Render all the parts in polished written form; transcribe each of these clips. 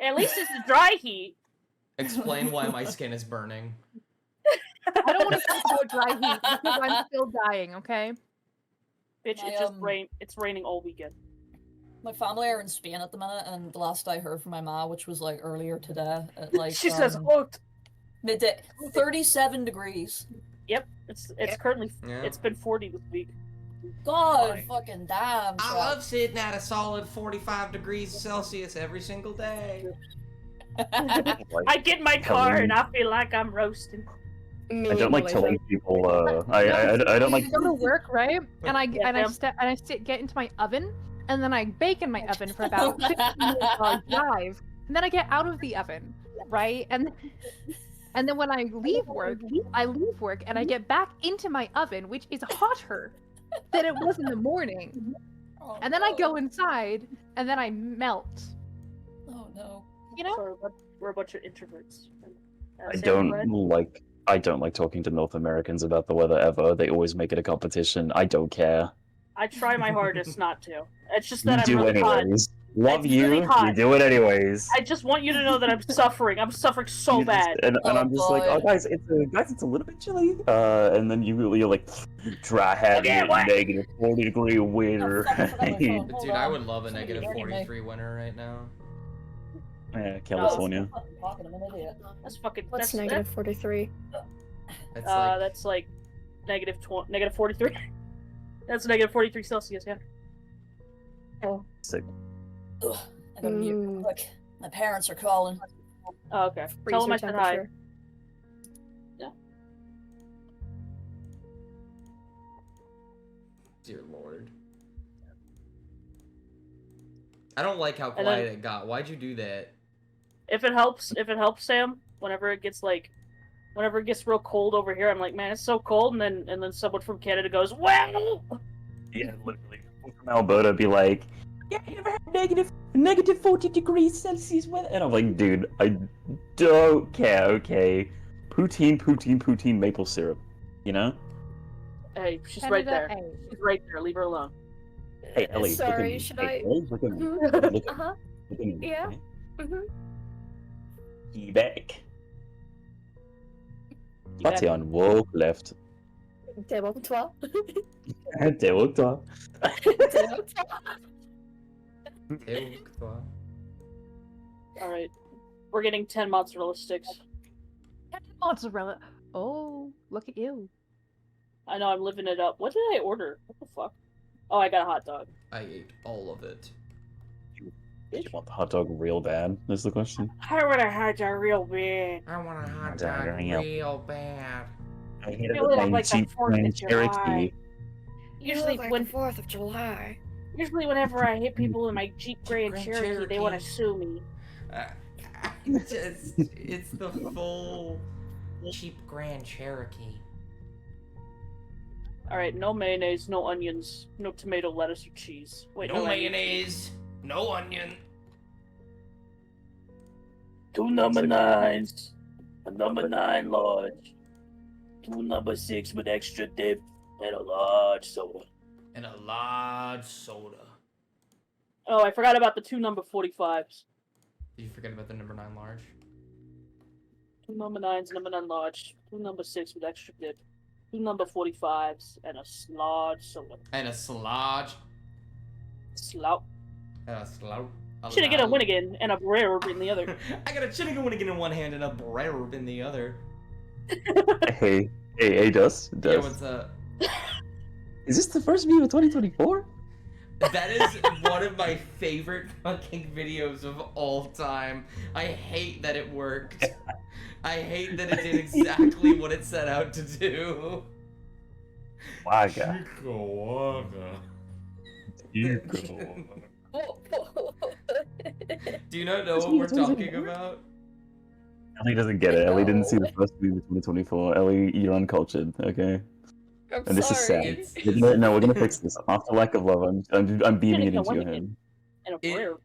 At least it's a dry heat. Explain why my skin is burning. I don't want to talk about dry heat because I'm still dying, okay? Bitch, it's raining all weekend. My family are in Spain at the minute, and the last I heard from my ma, which was like earlier today, at like she says, "Look, midday, 37 degrees." Yep, it's currently it's been 40 this week. God, fucking damn! I love sitting at a solid 45 degrees Celsius every single day. I get in my car and I feel like I'm roasting. I don't like telling people. I don't like. I go to work, right? And I get into my oven, and then I bake in my oven for about 15 minutes while I drive, and then I get out of the oven, right? And then when I leave work, and I get back into my oven, which is hotter than it was in the morning. Oh, and then I go inside, and then I melt. Oh no! You know, sorry, we're a bunch of introverts. I don't like talking to North Americans about the weather ever. They always make it a competition. I don't care. I try my hardest not to. It's just that You I'm do really anyways. hot. Love It's you. really hot. You do it anyways. I just want you to know that I'm suffering. I'm suffering so bad. And I'm just like, oh guys, it's a little bit chilly. And then you're like, dry heavy, negative 40-degree winter. Dude, I would love a negative 43 winter right now. Yeah, California. That's fucking. What's negative 43? That's like negative 43. That's negative 43 Celsius. Yeah. Oh. Sick. Ugh, I gotta mute. Look, my parents are calling. Oh, okay. Tell them I said hi. Yeah. Dear Lord. I don't like how quiet it got. Why'd you do that? If it helps, Sam, whenever it gets real cold over here, I'm like, man, it's so cold, and then someone from Canada goes, well. Yeah, literally. From Alberta, be like, yeah, you ever had negative 40 degrees Celsius weather? And I'm like, dude, I don't care. Okay, poutine, maple syrup. You know? Hey, she's Canada, right there. hey. She's right there. Leave her alone. Hey, Ellie. Sorry, should I? Look at me. Look at me. Yeah. Quebec. Party on walk left. Démontre-toi. Démontre-toi. Alright. We're getting 10 mozzarella sticks. Mozzarella. Oh, look at you. I know, I'm living it up. What did I order? What the fuck? Oh, I got a hot dog. I ate all of it. You want the hot dog real bad? Is the question. I want a hot dog real bad. I want a hot dog dog real real bad. I hated You live the like the 19th 4th of Grand July. Cherokee. Usually like when the 4th of July. Usually whenever I hit people in my Jeep Grand Cherokee, they want to sue me. It's the full cheap Grand Cherokee. Alright, no mayonnaise, no onions, no tomato, lettuce, or cheese. Wait, No onions. mayonnaise, no onion. 2 number 9s, a number 9 large, 2 number 6 with extra dip, and a large soda. And a large soda. Oh, I forgot about the 2 number 45s. Did you forget about the number 9 large? 2 number 9s, number 9 large, 2 number 6 with extra dip, 2 number 45s, and a large soda. And a slodge. Slout. And a slout. Should have get a Winnigan and a Brera in the other. I got a Chicken Winnigan in one hand and a Brera in the other. Hey, Dust. Yeah, what's up? Is this the first video of 2024? That is one of my favorite fucking videos of all time. I hate that it worked. I hate that it did exactly what it set out to do. Wagga. Do you not know what we're talking about? Ellie doesn't get it. Ellie didn't see the first video of 2024. Ellie, you're uncultured, okay? I'm This sorry. is sad. We're gonna fix this. After lack of love, I'm beaming it into your head. And a Brera.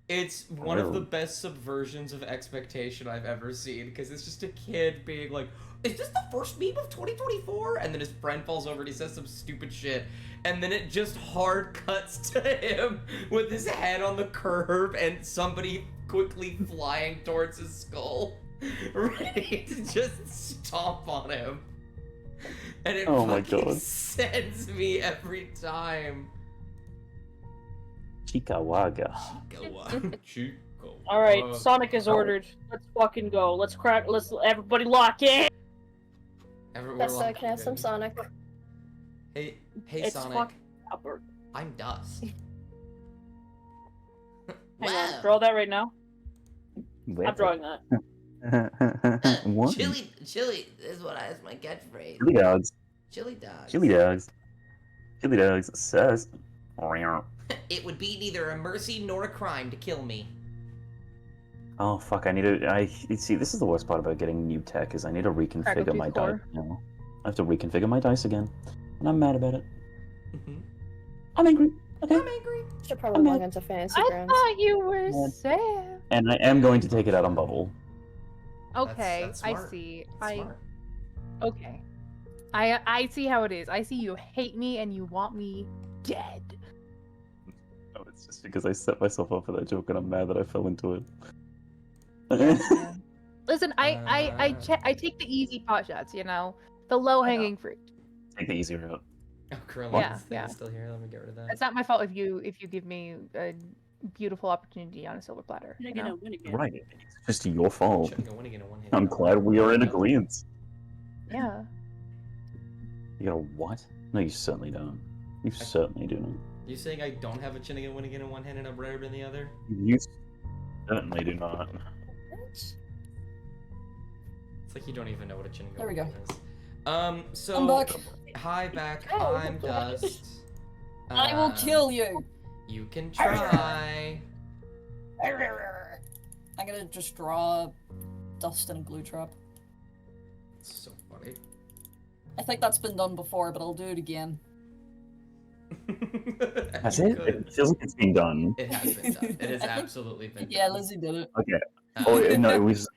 It's one of the Oh. best subversions of expectation I've ever seen, because it's just a kid being like, is this the first meme of 2024? And then his friend falls over and he says some stupid shit, and then it just hard cuts to him with his head on the curb and somebody quickly flying towards his skull, ready to just stomp on him. And it Oh my fucking God. sends me every time. Chikawaga. Chico. All right, Sonic is ordered. Let's fucking go. Let's crack. Let's everybody lock in. Everywhere That's locked can I have some in. Sonic? Hey, It's Sonic. fucking Albert. I'm Dust. Hang on, draw that right now. Wait. I'm drawing that. What? Chili is what I is my catchphrase. Chili dogs. Chili dogs. Chili dogs. Chili dogs says. It would be neither a mercy nor a crime to kill me. Oh fuck! I need to. See. This is the worst part about getting new tech is I need to reconfigure Crackle my Tooth dice Core. now. I have to reconfigure my dice again, and I'm mad about it. Mhm. I'm angry. Okay. I'm angry. Should probably I'm log at- into Fantasy I Grounds. thought you were Yeah. sad. And I am going to take it out on Bubble. Okay, that's I smart. see. Smart. Okay. I see how it is. I see you hate me and you want me dead. Oh, it's just because I set myself up for that joke, and I'm mad that I fell into it. Listen, I take the easy pot shots, you know, the low hanging fruit. Take the easy route. Oh, Krillin Yeah, is yeah. still here. Let me get rid of that. It's not my fault if you give me a beautiful opportunity on a silver platter. You're You gonna know? win again. Right. It's just your fault. Shouldn't go winning in a one-handed I'm combat. glad we are in agreement. Yeah. You got a what? No, you certainly don't. You certainly do not. You saying I don't have a chin again, win again in one hand and I'm better than the other? You certainly do not. It's like you don't even know what a chin There we go. is. So I'm back. Hi back. Oh, I'm Dust. I will kill you. You can try. I'm gonna just draw Dust and a glue trap. It's so funny. I think that's been done before, but I'll do it again. That's You it? could. It feels like it's being done. It has been done. It has absolutely been Yeah, done. Lizzie did it. Okay. Oh no, it was.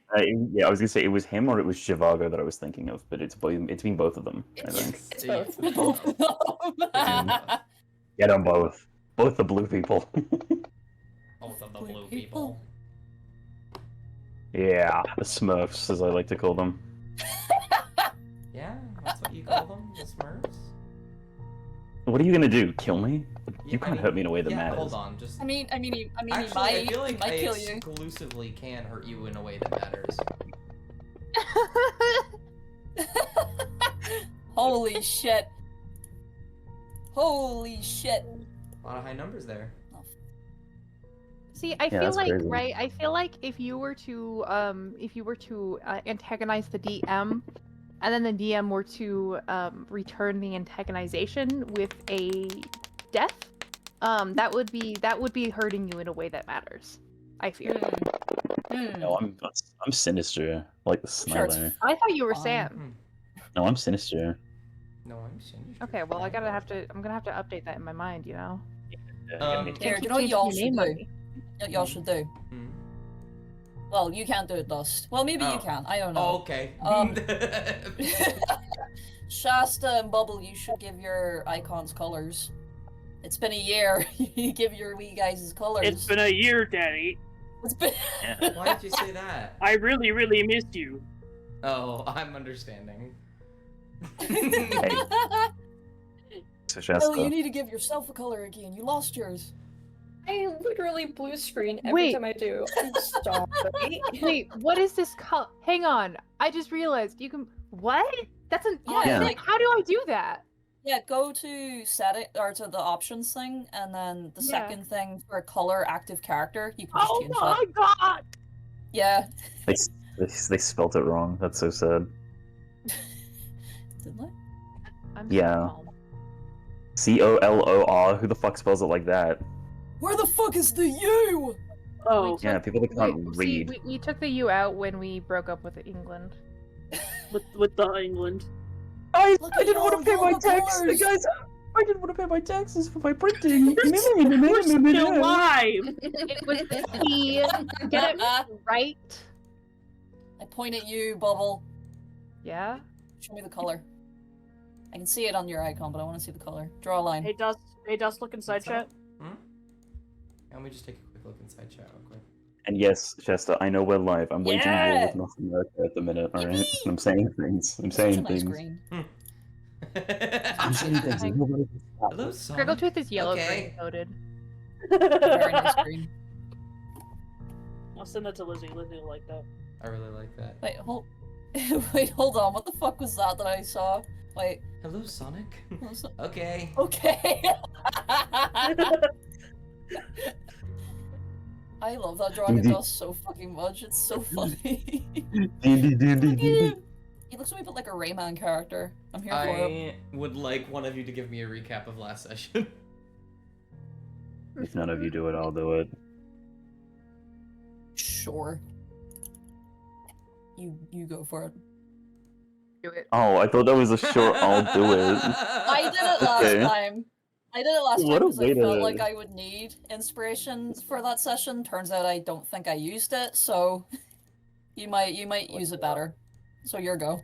Yeah, I was gonna say it was him or it was Zhivago that I was thinking of, but it's been both of them. I think. It's both. Get them both. Both the blue people. Both of the Blue blue people. people. Yeah, the Smurfs, as I like to call them. Yeah, that's what you call them, the Smurfs. What are you gonna do? Kill me? Yeah, You can't hurt me in a way that yeah, matters. hold on, just. I mean, he Actually, I might, feel like he might I kill you. exclusively can hurt you in a way that matters. Holy shit. Holy shit. A lot of high numbers there. See, I Yeah, feel that's like crazy. right. I feel like if you were to antagonize the DM, and then the DM were to return the antagonization with a death, that would be hurting you in a way that matters. I fear. No, I'm sinister, like the Sure, it's Sniper. I thought you were Fine. Sam. No, I'm sinister. No, I'm sinister. Okay, well I'm gonna have to update that in my mind. You know. Here, Can't you know what keep y'all changing should your do? name What y'all should do? Hmm. Well, you can't do it, Dust. Well, maybe Oh. you can. I don't Oh, know. okay. Shasta and Bubble, you should give your icons colors. It's been a year. You give your wee guys' colors. It's been a year, Daddy. It's been. Why did you say that? I really, really missed you. Oh, I'm understanding. So Oh, Shasta. you need to give yourself a color again. You lost yours. I literally blue screen every Wait. time I do. I'm sorry. Wait, what is this color? Hang on, I just realized you can. What? That's an. Yeah, like, how do I do that? Yeah, go to set it or to the options thing, and then the Yeah. second thing for color active character, you can just Oh change my that. god! Yeah. They spelt it wrong. That's so sad. Didn't they? I'm Yeah. so calm. COLOR. Who the fuck spells it like that? Where the fuck is the U? Oh, Yeah, people that can't See, read. we took the U out when we broke up with England. with the England. I Look at didn't want y'all, to pay y'all my got tax. The colors. guys. I didn't want to pay my taxes for my printing. We're still live. It was the get it right. I point at you, Bubble. Yeah. Show me the color. I can see it on your icon, but I want to see the color. Draw a line. Hey Dust, look inside What's chat. up? Let me just take a quick look inside chat real quick. And yes, Shasta, I know we're live. I'm waging war Yeah! with North America at the minute, alright? Yippee! I'm saying things. I'm Such a saying nice things. green. I'm saying things. Hello, Sonic. Griggletooth is yellow Okay. green coated. Very nice green. I'll send that to Lizzie. Lizzie will like that. I really like that. Wait, wait, hold on. What the fuck was that I saw? Wait. Hello, Sonic. what was that? Okay. Okay. I love that Dragon Dust so fucking much. It's so funny. He looks a wee bit like a Rayman character. I'm here for it. I would like one of you to give me a recap of last session. If none of you do it, I'll do it. Sure. You go for it. Do it. Oh, I thought that was a short I'll do it. I did it last Okay. time. I did it last What time a because I way felt to- like I would need inspiration for that session. Turns out I don't think I used it, so you might use it better. So your go.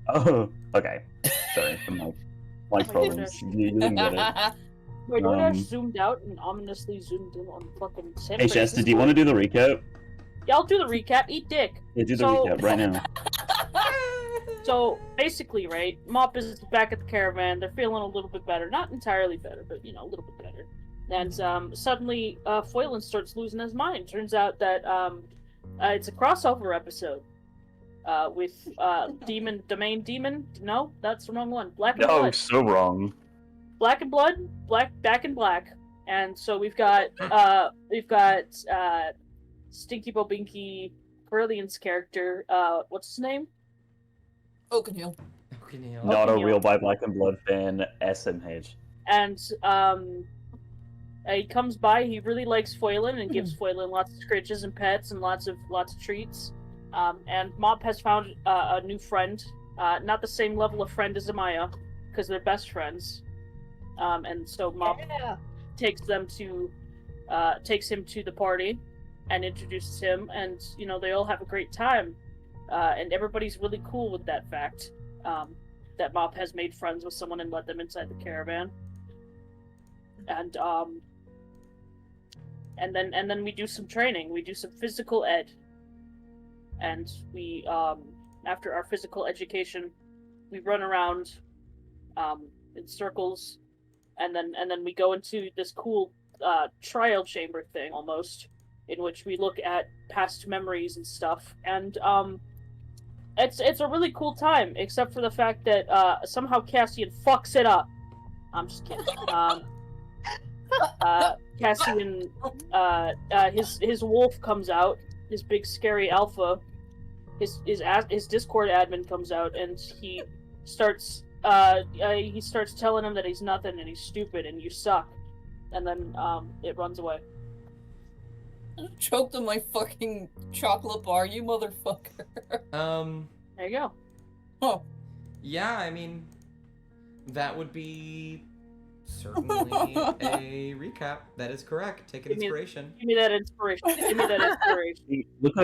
Oh, okay. Sorry, the mic problems. You didn't get it. Wait, DoorDash Um, zoomed out and ominously zoomed in on fucking San Hey, Shasta, do you want to do the recap? Yeah, I'll do the recap. Eat dick. Yeah, do the So- recap right now. So basically, right, Mop is back at the caravan. They're feeling a little bit better, not entirely better, but you know, a little bit better. And suddenly, Foylan starts losing his mind. Turns out that it's a crossover episode with Domain Demon. No, that's the wrong one. Black and No, Blood. so wrong. Black and Blood, Back in Black. And so we've got Stinky Bobinky, Brilliant's character. What's his name? Oakenhill. Okay, Neil. Not a Neil. real by Black and Blood fan, SMH. And he comes by. He really likes Foylan and gives Foylan lots of scritches and pets and lots of treats. And Mop has found a new friend, not the same level of friend as Amaya, because they're best friends. And so Mop takes him to the party and introduces him, and you know they all have a great time. And everybody's really cool with that fact, that Mop has made friends with someone and let them inside the caravan. And then we do some training. We do some physical ed. And we, after our physical education, we run around in circles, and then we go into this cool trial chamber thing almost, in which we look at past memories and stuff. And it's a really cool time, except for the fact that somehow Cassian fucks it up. I'm just kidding. Cassian, his wolf comes out, his big scary alpha. His Discord admin comes out, and he starts telling him that he's nothing and he's stupid and you suck, and then it runs away. Choked on my fucking chocolate bar, you motherfucker. There you go. Oh. Yeah, I mean, that would be certainly a recap. That is correct. Take an Give me- inspiration. Give me that inspiration. Give me that inspiration. Look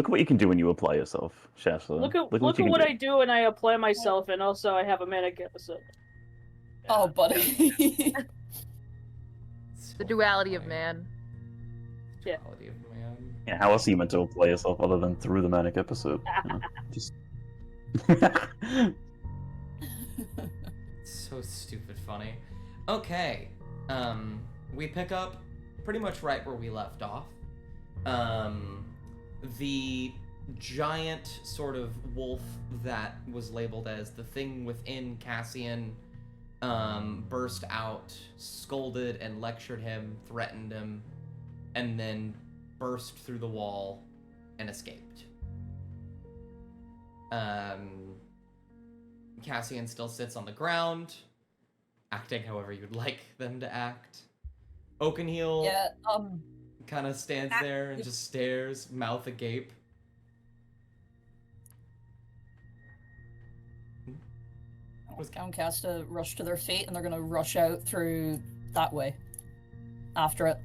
at what you can do when you apply yourself, Shasta. Look at you can what do. I do, and I apply myself, and also I have a manic episode. Oh, buddy. The duality of man. Yeah. Quality of man. Yeah, how else are you meant to apply yourself other than through the manic episode? You know, just. So stupid funny. Okay. We pick up pretty much right where we left off. The giant sort of wolf that was labeled as the thing within Cassian burst out, scolded and lectured him, threatened him, and then burst through the wall and escaped. Cassian still sits on the ground, acting however you'd like them to act. Oakenheel Yeah, kind of stands there and just stares, mouth agape. Downcast to rush to their feet, and they're gonna rush out through that way. After it.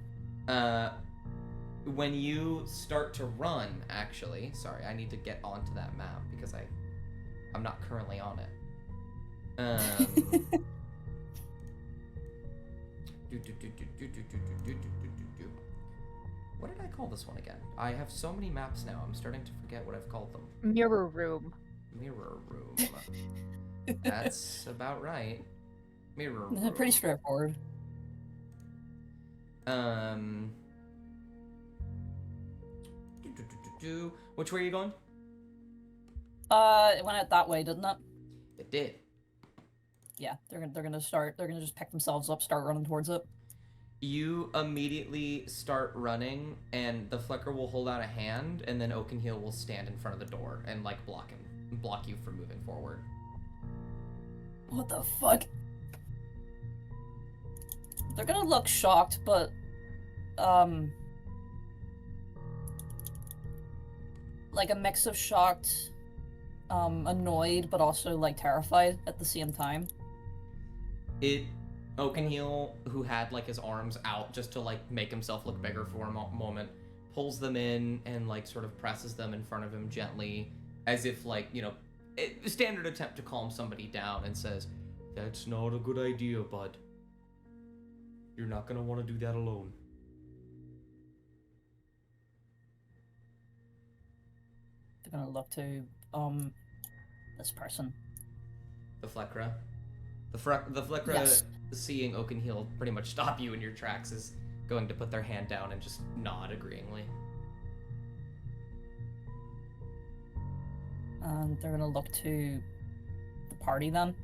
When you start to run, actually, sorry, I need to get onto that map because I'm not currently on it. What did I call this one again? I have so many maps now. I'm starting to forget what I've called them. Mirror room. Mirror room. That's about right. Mirror room. Pretty straightforward. Which way are you going? It went out that way, didn't it? It did. Yeah, they're gonna just pick themselves up, start running towards it. You immediately start running, and the Flicker will hold out a hand, and then Oakenheel will stand in front of the door and like block you from moving forward. What the fuck? They're gonna look shocked, but like a mix of shocked, annoyed, but also like terrified at the same time. Oakenheel, who had like his arms out just to like make himself look bigger for a moment, pulls them in and like sort of presses them in front of him gently, as if like, you know, a standard attempt to calm somebody down, and says, "That's not a good idea, bud. You're not gonna want to do that alone." They're gonna look to this person. The Fleckra. The Fleckra, Yes. seeing Oakenheel pretty much stop you in your tracks, is going to put their hand down and just nod agreeingly. And they're gonna look to the party then.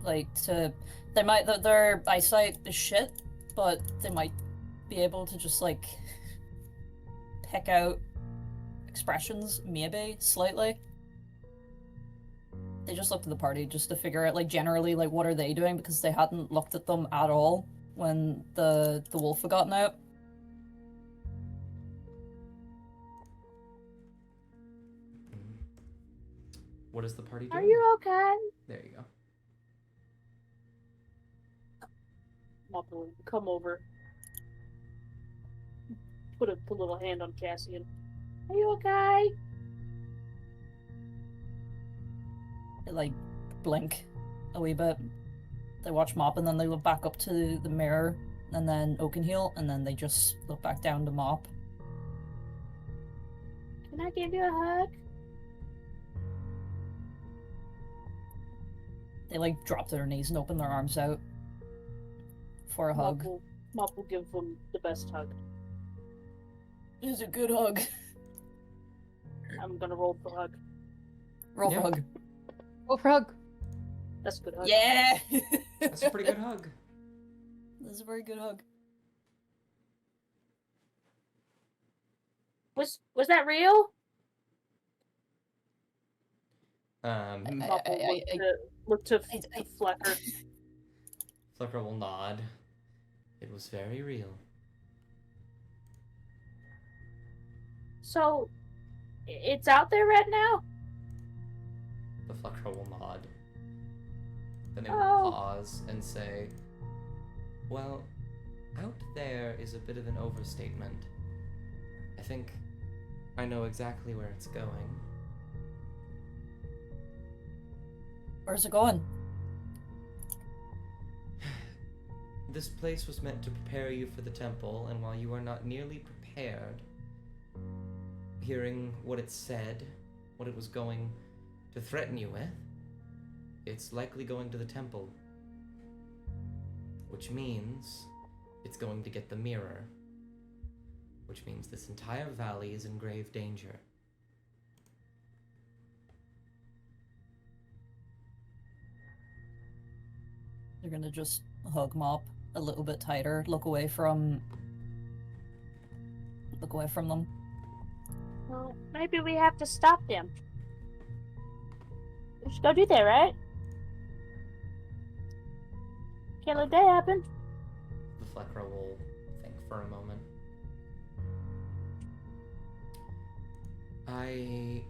Like their eyesight is shit, but they might be able to just like pick out expressions, maybe slightly. They just looked at the party just to figure out, like, generally, like, what are they doing, because they hadn't looked at them at all when the wolf had gotten out. What is the party doing? Are you okay? There you go. Mop will come over. Put a little hand on Cassian. Are you okay? They, like, blink a wee bit. They watch Mop, and then they look back up to the mirror, and then Oakenheel, and then they just look back down to Mop. Can I give you a hug? They, like, drop to their knees and open their arms out for a hug. Mop will give them the best hug. It's a good hug. I'm gonna roll for hug. Roll Yeah. for hug. Oh, frog. That's a good hug. Yeah! That's a pretty good hug. That's a very good hug. Was that real? Mop will look to Flecker. Flicker will nod. It was very real. So, it's out there right now? The Flicker will nod. Then they will Oh. pause and say, "Well, out there is a bit of an overstatement. I think I know exactly where it's going." Where's it going? This place was meant to prepare you for the temple, and while you are not nearly prepared, hearing what it said, what it was going to threaten you with, it's likely going to the temple. Which means it's going to get the mirror. Which means this entire valley is in grave danger. They're gonna just hug Mop a little bit tighter, look away from them. Well, maybe we have to stop them. We should go do that, right? Can't let that happen. The Fleckra will think for a moment. I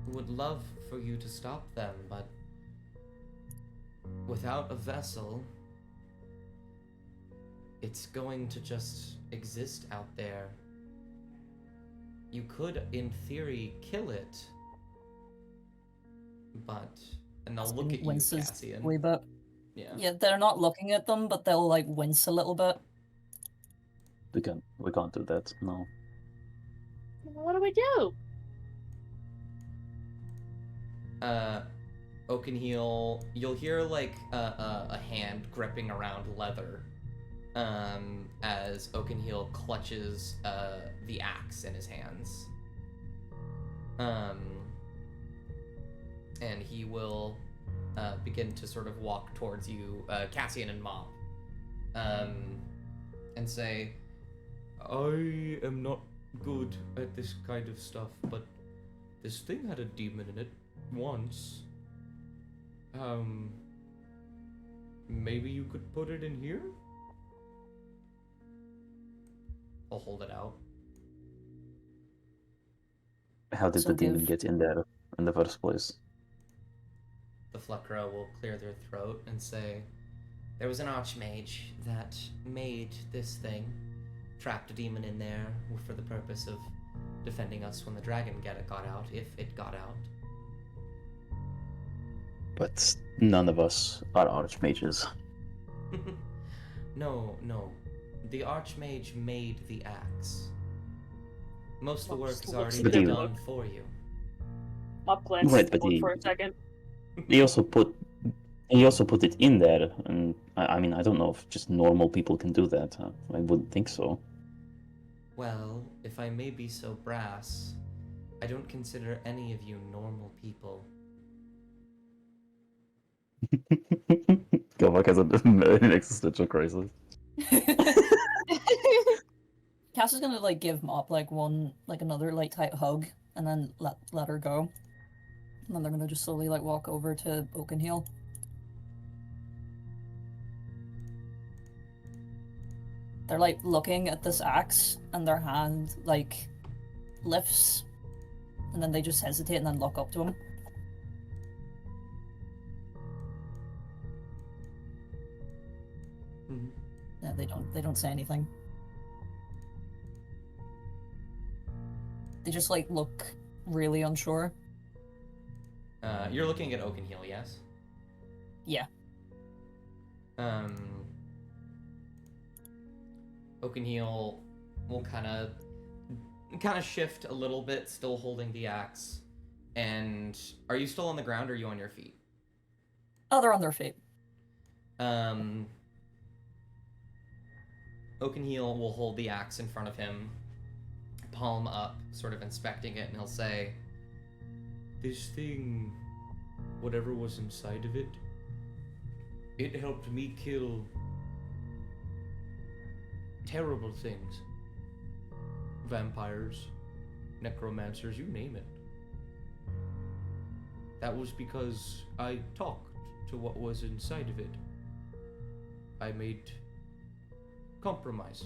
would love for you to stop them, but without a vessel, it's going to just exist out there. You could, in theory, kill it, but... And they'll look at you, Winces Cassian. a wee bit. Yeah. Yeah, they're not looking at them, but they'll like wince a little bit. We can't do that. No. What do we do? Oakenheel, you'll hear like a hand gripping around leather, as Oakenheel clutches the axe in his hands. And he will begin to sort of walk towards you, Cassian and Mop, and say, I am not good at this kind of stuff, but this thing had a demon in it once. Maybe you could put it in here? I'll hold it out. How did So the demon give- get in there in the first place? The Fluckra will clear their throat and say, there was an archmage that made this thing, trapped a demon in there for the purpose of defending us when the dragon got out, if it got out. But none of us are archmages. No. The archmage made the axe. Most of the work has already But been he- done for you. Mop glanced Right, at but the book he- for a second. He also put it in there, and I mean, I don't know if just normal people can do that. I wouldn't think so. Well, if I may be so brass, I don't consider any of you normal people. Govak has an existential crisis. Cass is gonna like give Mop like another like tight hug and then let her go. And then they're gonna just slowly like walk over to Oakenheel. They're like looking at this axe and their hand like lifts and then they just hesitate and then look up to him. Mhm. Yeah, they don't say anything. They just like look really unsure. You're looking at Oakenheel, yes? Yeah. Oakenheel will kind of shift a little bit, still holding the axe. And are you still on the ground or are you on your feet? Oh, they're on their feet. Oakenheel will hold the axe in front of him, palm up, sort of inspecting it, and he'll say, this thing, whatever was inside of it, it helped me kill terrible things. Vampires, necromancers, you name it. That was because I talked to what was inside of it. I made compromise.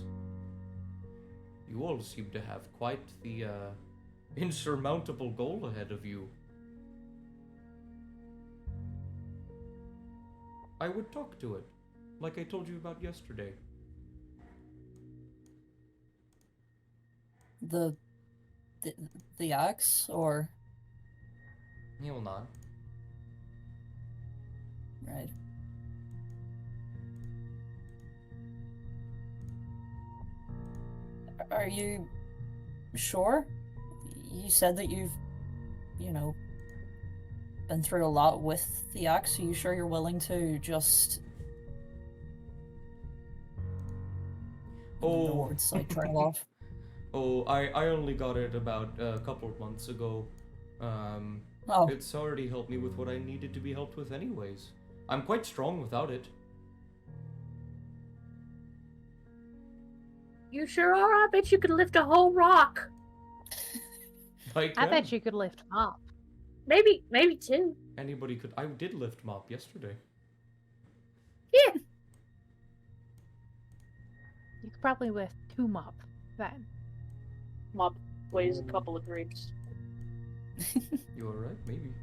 You all seem to have quite the insurmountable goal ahead of you. I would talk to it, like I told you about yesterday. The axe, or He will nod. right? Are you sure? You said that you've, been through a lot with the axe. Are you sure you're willing to just? The Oh, words like trail off. oh, I only got it about a couple of months ago. Oh, It's already helped me with what I needed to be helped with anyways. I'm quite strong without it. You sure are? I bet you could lift a whole rock. I I bet you could lift Mop. Maybe two. Anybody could. I did lift Mop yesterday. Yeah. You could probably lift 2 Mop then. Mop weighs a couple of grapes. You alright? Maybe.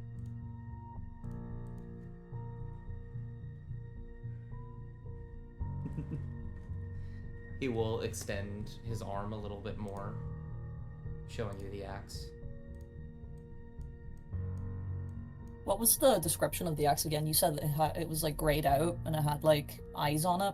He will extend his arm a little bit more, showing you the axe. What was the description of the axe again? You said it was like grayed out and it had like eyes on it.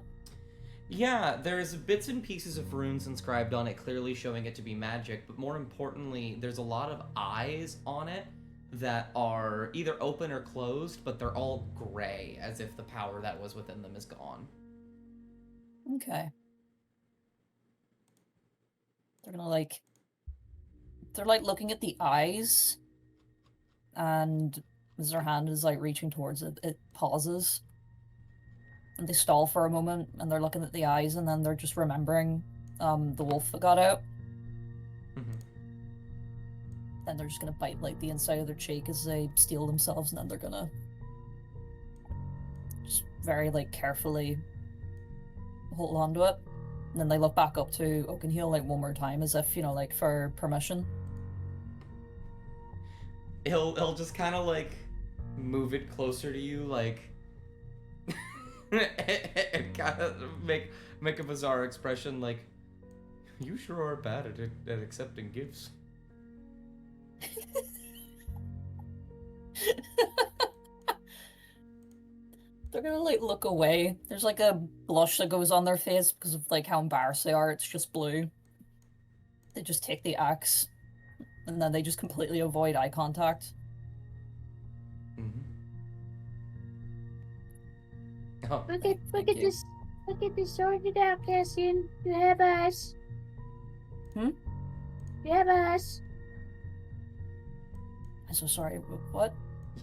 Yeah, there's bits and pieces of runes inscribed on it, clearly showing it to be magic, but more importantly, there's a lot of eyes on it that are either open or closed, but they're all gray, as if the power that was within them is gone. Okay. They're like looking at the eyes, and as their hand is like reaching towards it, it pauses. And they stall for a moment, and they're looking at the eyes, and then they're just remembering the wolf that got out. Mhm. Then they're just gonna bite like the inside of their cheek as they steel themselves, and then they're gonna just very like carefully hold on to it. And then they look back up to Oakenheel like one more time, as if, you know, like for permission. He'll just kind of like move it closer to you, like, and kind of make a bizarre expression, like, you sure are bad at accepting gifts. They're gonna like look away. There's like a blush that goes on their face because of like how embarrassed they are. It's just blue. They just take the axe, and then they just completely avoid eye contact. Mm-hmm. Oh, Look Thank at you. this. Look at this sorted out, Cassian. You have us. Hmm? You have us. I'm so sorry. What?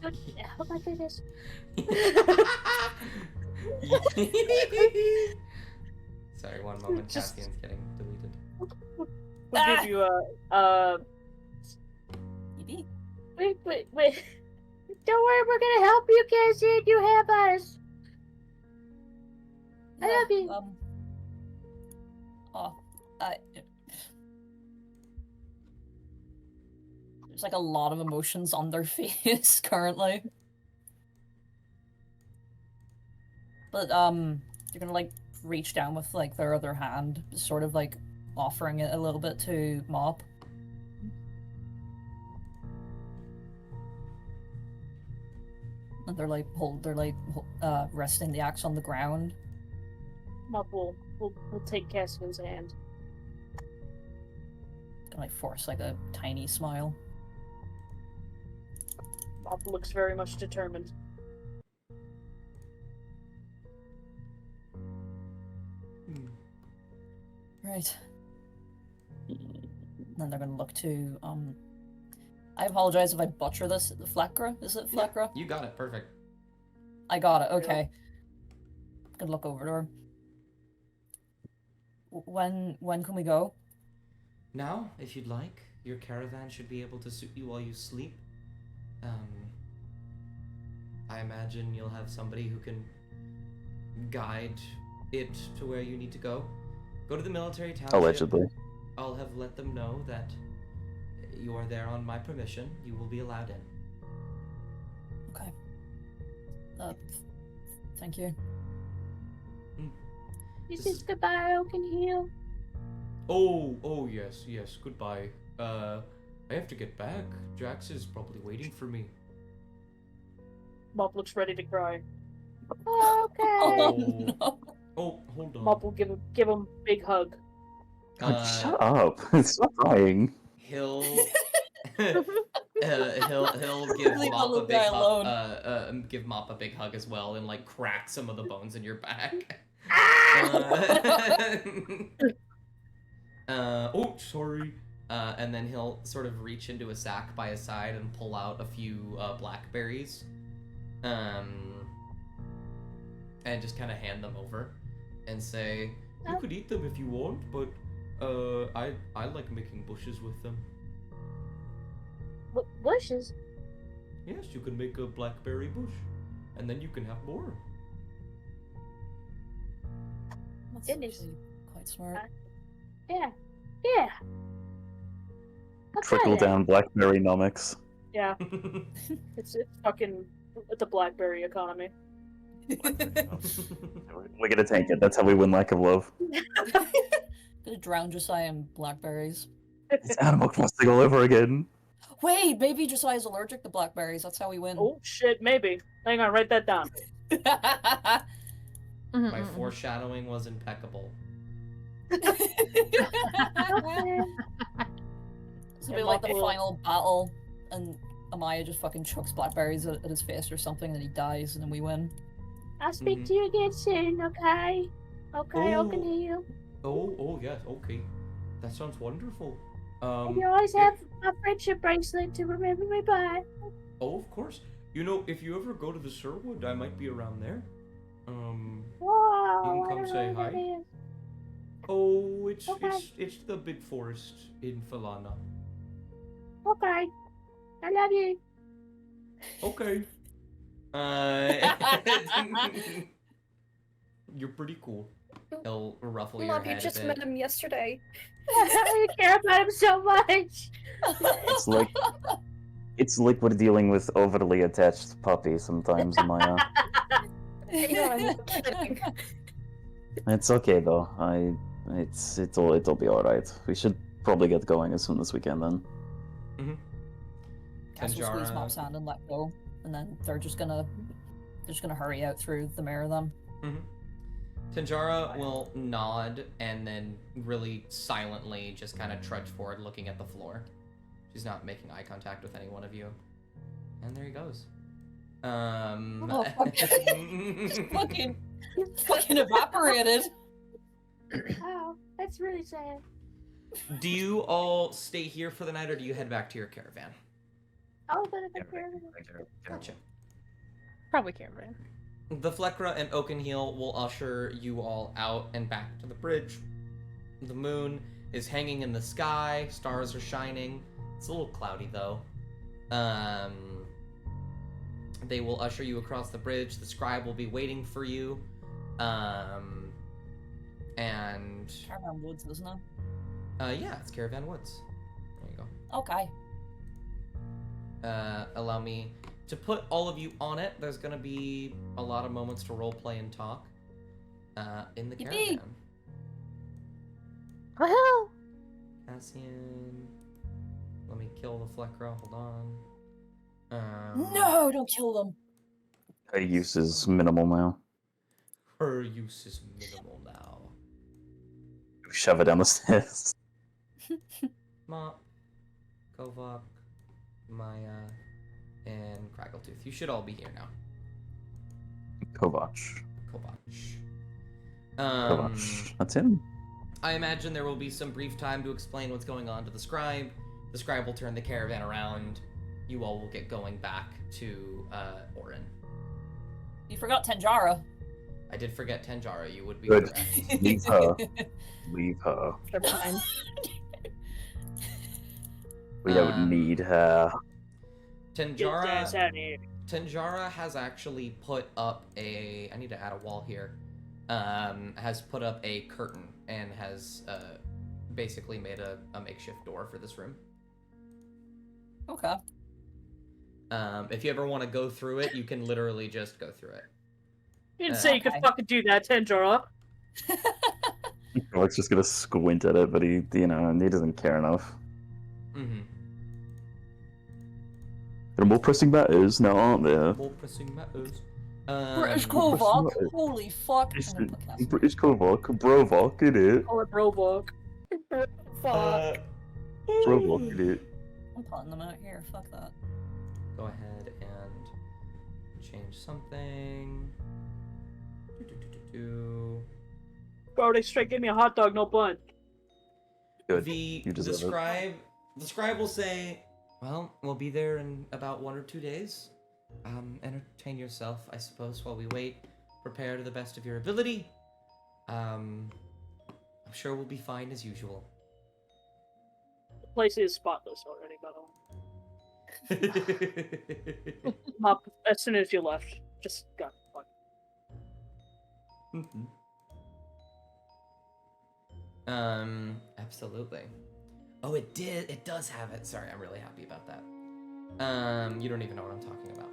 Look, oh my goodness. Sorry, one moment. Just- Cassian's getting deleted. We'll give you a Maybe. Wait. Don't worry, we're gonna help you, Cassian. You have us. I love you. Oh, there's like a lot of emotions on their face currently. But they're gonna like reach down with like their other hand, sort of like offering it a little bit to Mop. And they're resting the axe on the ground. Mop will take Cassian's hand. Gonna like force like a tiny smile. Mop looks very much determined. Right. Then they're gonna look to I apologize if I butcher this. Flakra? Is it Flakra? You got it. Perfect. I got it, okay. Gonna look over to her. When can we go? Now, if you'd like, your caravan should be able to suit you while you sleep. I imagine you'll have somebody who can guide it to where you need to go. Go to the military township. Allegedly. I'll have let them know that you are there on my permission. You will be allowed in. Okay. Thank you. This is goodbye, Oakenheel. Oh, yes, goodbye. I have to get back. Jax is probably waiting for me. Mop looks ready to cry. Okay. Oh, Oh. no. Oh, hold on. Mop will give him a big hug. God, shut up. Stop crying. He'll he'll give Leave Mop the a big guy hug. alone. Give Mop a big hug as well, and like crack some of the bones in your back. Oh, sorry. And then he'll sort of reach into a sack by his side and pull out a few blackberries, and just kind of hand them over, and say, "You could eat them if you want, but I like making bushes with them." Bushes. Yes, you can make a blackberry bush, and then you can have more. That's Goodness. actually quite smart. Yeah. I'll try Trickle that. down Blackberry nomics. Yeah, it's fucking the BlackBerry economy. We're gonna tank it. That's how we win lack of love. could drown Josiah in blackberries. It's Animal Crossing all over again. Wait, maybe Josiah's allergic to blackberries. That's how we win. Oh shit, maybe. Hang on, write that down. My foreshadowing was impeccable. This will be like the final battle, and Amaya just fucking chucks blackberries at his face or something, and then he dies, and then we win. I'll speak to you again soon, okay? Okay, I can hear you. Oh, yes, okay. That sounds wonderful. And you always have my friendship bracelet to remember me by. Oh, of course. You know, if you ever go to the Sherwood, I might be around there. Whoa, You can I come don't say know what that hi. is. Oh, Okay. it's the big forest in Falana. Okay. I love you. Okay. You're pretty cool. He'll ruffle your Love you head just a bit. met him yesterday. I care about him so much. It's like we're dealing with overly attached puppy sometimes, Maya. No, I'm kidding. It's okay though. It'll be alright. We should probably get going as soon as we can then. Cass will squeeze Tanjara. Mop's hand and let go, and then they're just gonna hurry out through the mirror then. Tanjara will nod and then really silently just kind of trudge forward looking at the floor. She's not making eye contact with any one of you. And there he goes. Oh, fuck. fucking evaporated. Oh, that's really sad. Do you all stay here for the night or do you head back to your caravan? Oh, but if I care about him. Gotcha. Probably caravan. The Fleckra and Oakenheel will usher you all out and back to the bridge. The moon is hanging in the sky, stars are shining. It's a little cloudy though. They will usher you across the bridge. The scribe will be waiting for you. And Caravan Woods, isn't it? yeah, it's Caravan Woods. There you go. Okay. Allow me to put all of you on it. There's gonna be a lot of moments to roleplay and talk in the Yippee! caravan. Woohoo! Cassian, let me kill the Fleckra. Hold on. No, don't kill them. Her use is minimal now. Her use is minimal now. Shove it down the stairs. Mop, Kovok, Maya, and Craggletooth. You should all be here now. Kovac. Kovac. Kovac. That's him. I imagine there will be some brief time to explain what's going on to the scribe. The scribe will turn the caravan around. You all will get going back to Orin. You forgot Tanjara. I did forget Tanjara. You would be Good. correct. Leave her. Leave her. They're fine. We don't need her. Get his ass Tanjara. out of here. Tanjara has actually put up a. I need to add a wall here. Has put up a curtain and has basically made a makeshift door for this room. Okay. If you ever want to go through it, you can literally just go through it. You didn't say you could Okay. fucking do that, Tanjara. Alex just gonna squint at it, but he doesn't care enough. Mm-hmm. There are more pressing matters now, aren't there? More pressing matters. British Press Kovac. matters. Holy fuck. It's I'm gonna put Cass- British Kovac, Brovok, innit? Call it Robok. Fuck. Brovok, innit? I'm putting them out here. Fuck that. Go ahead and change something. Bro, they straight gave me a hot dog, no bun. Good. The You deserve it. scribe will say, "Well, we'll be there in about 1 or 2 days. Entertain yourself, I suppose, while we wait. Prepare to the best of your ability. I'm sure we'll be fine as usual." The place is spotless already, by the way. Mop, as soon as you left, just got fucked. Absolutely. Oh, it does have it. Sorry, I'm really happy about that. You don't even know what I'm talking about.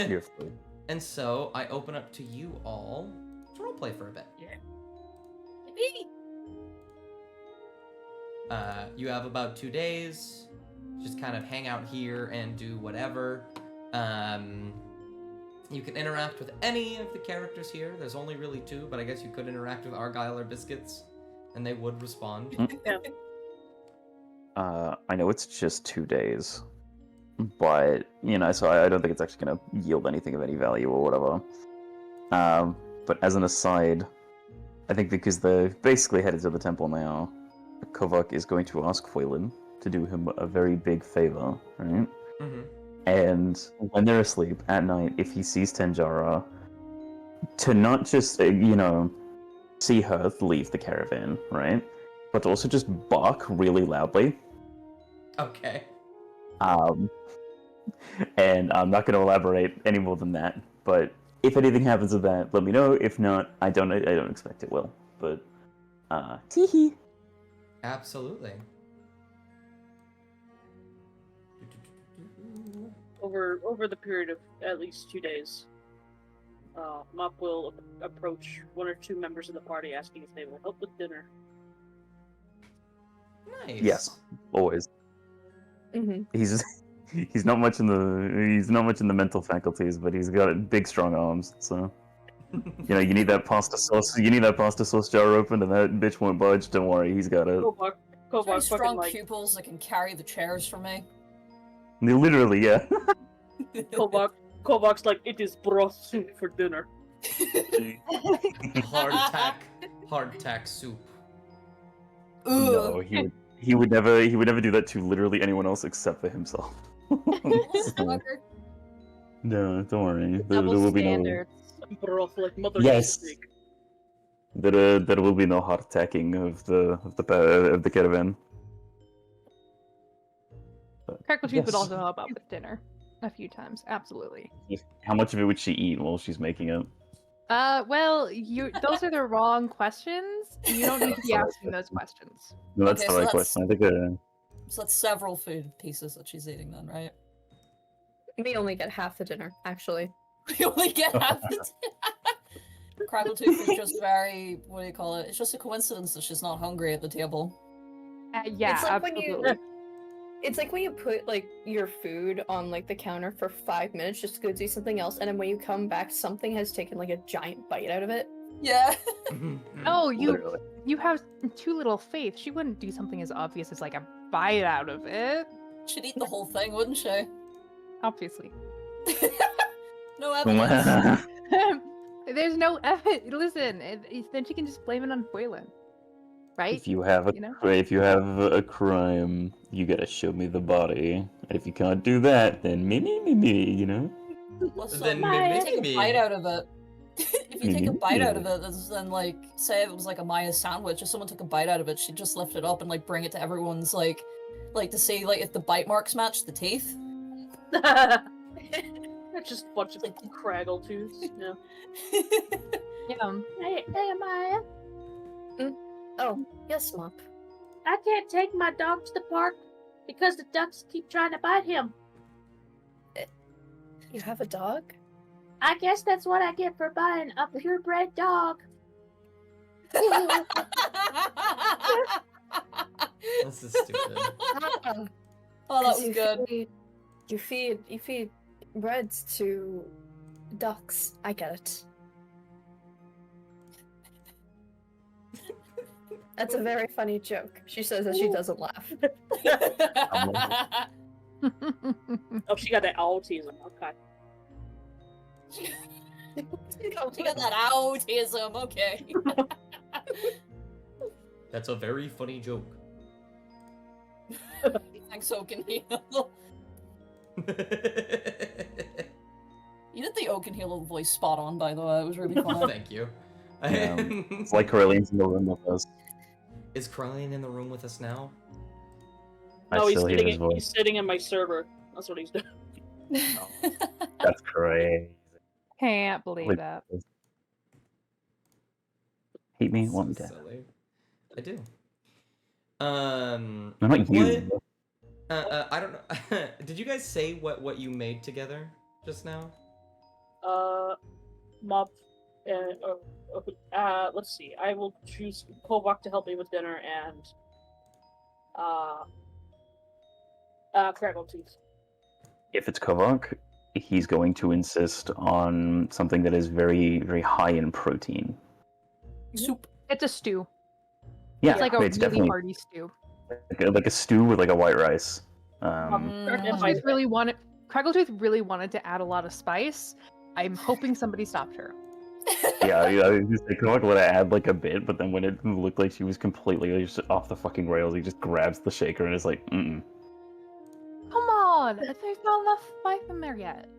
You're free. And so I open up to you all to roleplay for a bit. Yippee! You have about 2 days. Just kind of hang out here and do whatever. You can interact with any of the characters here. There's only really 2, but I guess you could interact with Argyle or Biscuits, and they would respond. I know it's just 2 days, but so I don't think it's actually gonna yield anything of any value or whatever. But as an aside, I think because they're basically headed to the temple now, Kovak is going to ask Foilin to do him a very big favor, right? Mm-hmm. And when they're asleep at night, if he sees Tenjara, to not just, see her leave the caravan, right? But to also just bark really loudly. Okay. And I'm not going to elaborate any more than that, but if anything happens with that, let me know. If not, I don't expect it will. But, teehee. Absolutely. Over the period of at least 2 days, Mop will approach 1 or 2 members of the party asking if they will help with dinner. Nice. Yes, always. Mm-hmm. He's not much in the mental faculties, but he's got big, strong arms. So, you need that pasta sauce. You need that pasta sauce jar open, and that bitch won't budge. Don't worry, he's got it. Kovak Very fucking strong like pupils that can carry the chairs for me. Literally, yeah. Kovak's like, it is broth soup for dinner. Hardtack soup. No, he would never do that to literally anyone else except for himself. So, no, don't worry. There Double will be no. standards. Broth like mother Yes. steak. There will be no hardtacking of the caravan. Crackle Cheese Yes. would also help out with dinner a few times. Absolutely. How much of it would she eat while she's making it? Well, those are the wrong questions. You don't need to be asking those questions. No, that's Okay, the so right that's- question. I think. So that's several food pieces that she's eating then, right? We only get half the dinner, actually. We only get half the Crackle Tooth is just very, what do you call it? It's just a coincidence that she's not hungry at the table. Yeah, It's like absolutely. It's like when you put like your food on like the counter for 5 minutes just to go do something else, and then when you come back, something has taken like a giant bite out of it. Yeah. Oh, Literally. you have too little faith. She wouldn't do something as obvious as like a bite out of it. She'd eat the whole thing, wouldn't she? Obviously. No evidence. There's no evidence. Listen, then she can just blame it on Foilin, right? If you have You know? if you have a crime, you gotta show me the body. And if you can't do that, then me, Let's Then take me. a bite out of it. If you take a Mhm. bite out of it, then like, say it was like a Maya sandwich. If someone took a bite out of it, she'd just lift it up and like bring it to everyone's like to see like if the bite marks match the teeth. That's just a bunch of craggle tooths. Yeah. Yeah. Hey, Maya. Oh, yes, Mop. I can't take my dog to the park because the ducks keep trying to bite him. You have a dog? I guess that's what I get for buying a purebred dog. This is stupid. Oh, that 'Cause was good. You feed breads to ducks. I get it. That's a very funny joke. She says that she doesn't laugh. Oh, she got that autism. Okay. She got that autism, okay. That's a very funny joke. Thanks, Oakenheel. You did the Oakenheel voice spot on, by the way. It was really fun. Thank you. Yeah, It's like Corellian's in the room with us. Is Cryllian in the room with us now? I No, he's still hear sitting. his voice. He's sitting in my server. That's what he's doing. That's crazy. Can't believe Wait. that. Hate me? So Want me dead? silly. I do. No, not you. I don't know. Did you guys say what you made together just now? Mob. Let's see. I will choose Kovak to help me with dinner, and Crackletooth. If it's Kovak, he's going to insist on something that is very, very high in protein. Soup. It's a stew. Yeah, It's like a it's really definitely hearty stew. like a stew with like a white rice. Crackletooth really wanted to add a lot of spice. I'm hoping somebody stopped her. Yeah, I was just like, Kovak let her add like a bit, but then when it looked like she was completely just off the fucking rails, he just grabs the shaker and is like, mm-mm. Come on! There's not enough spice in there yet.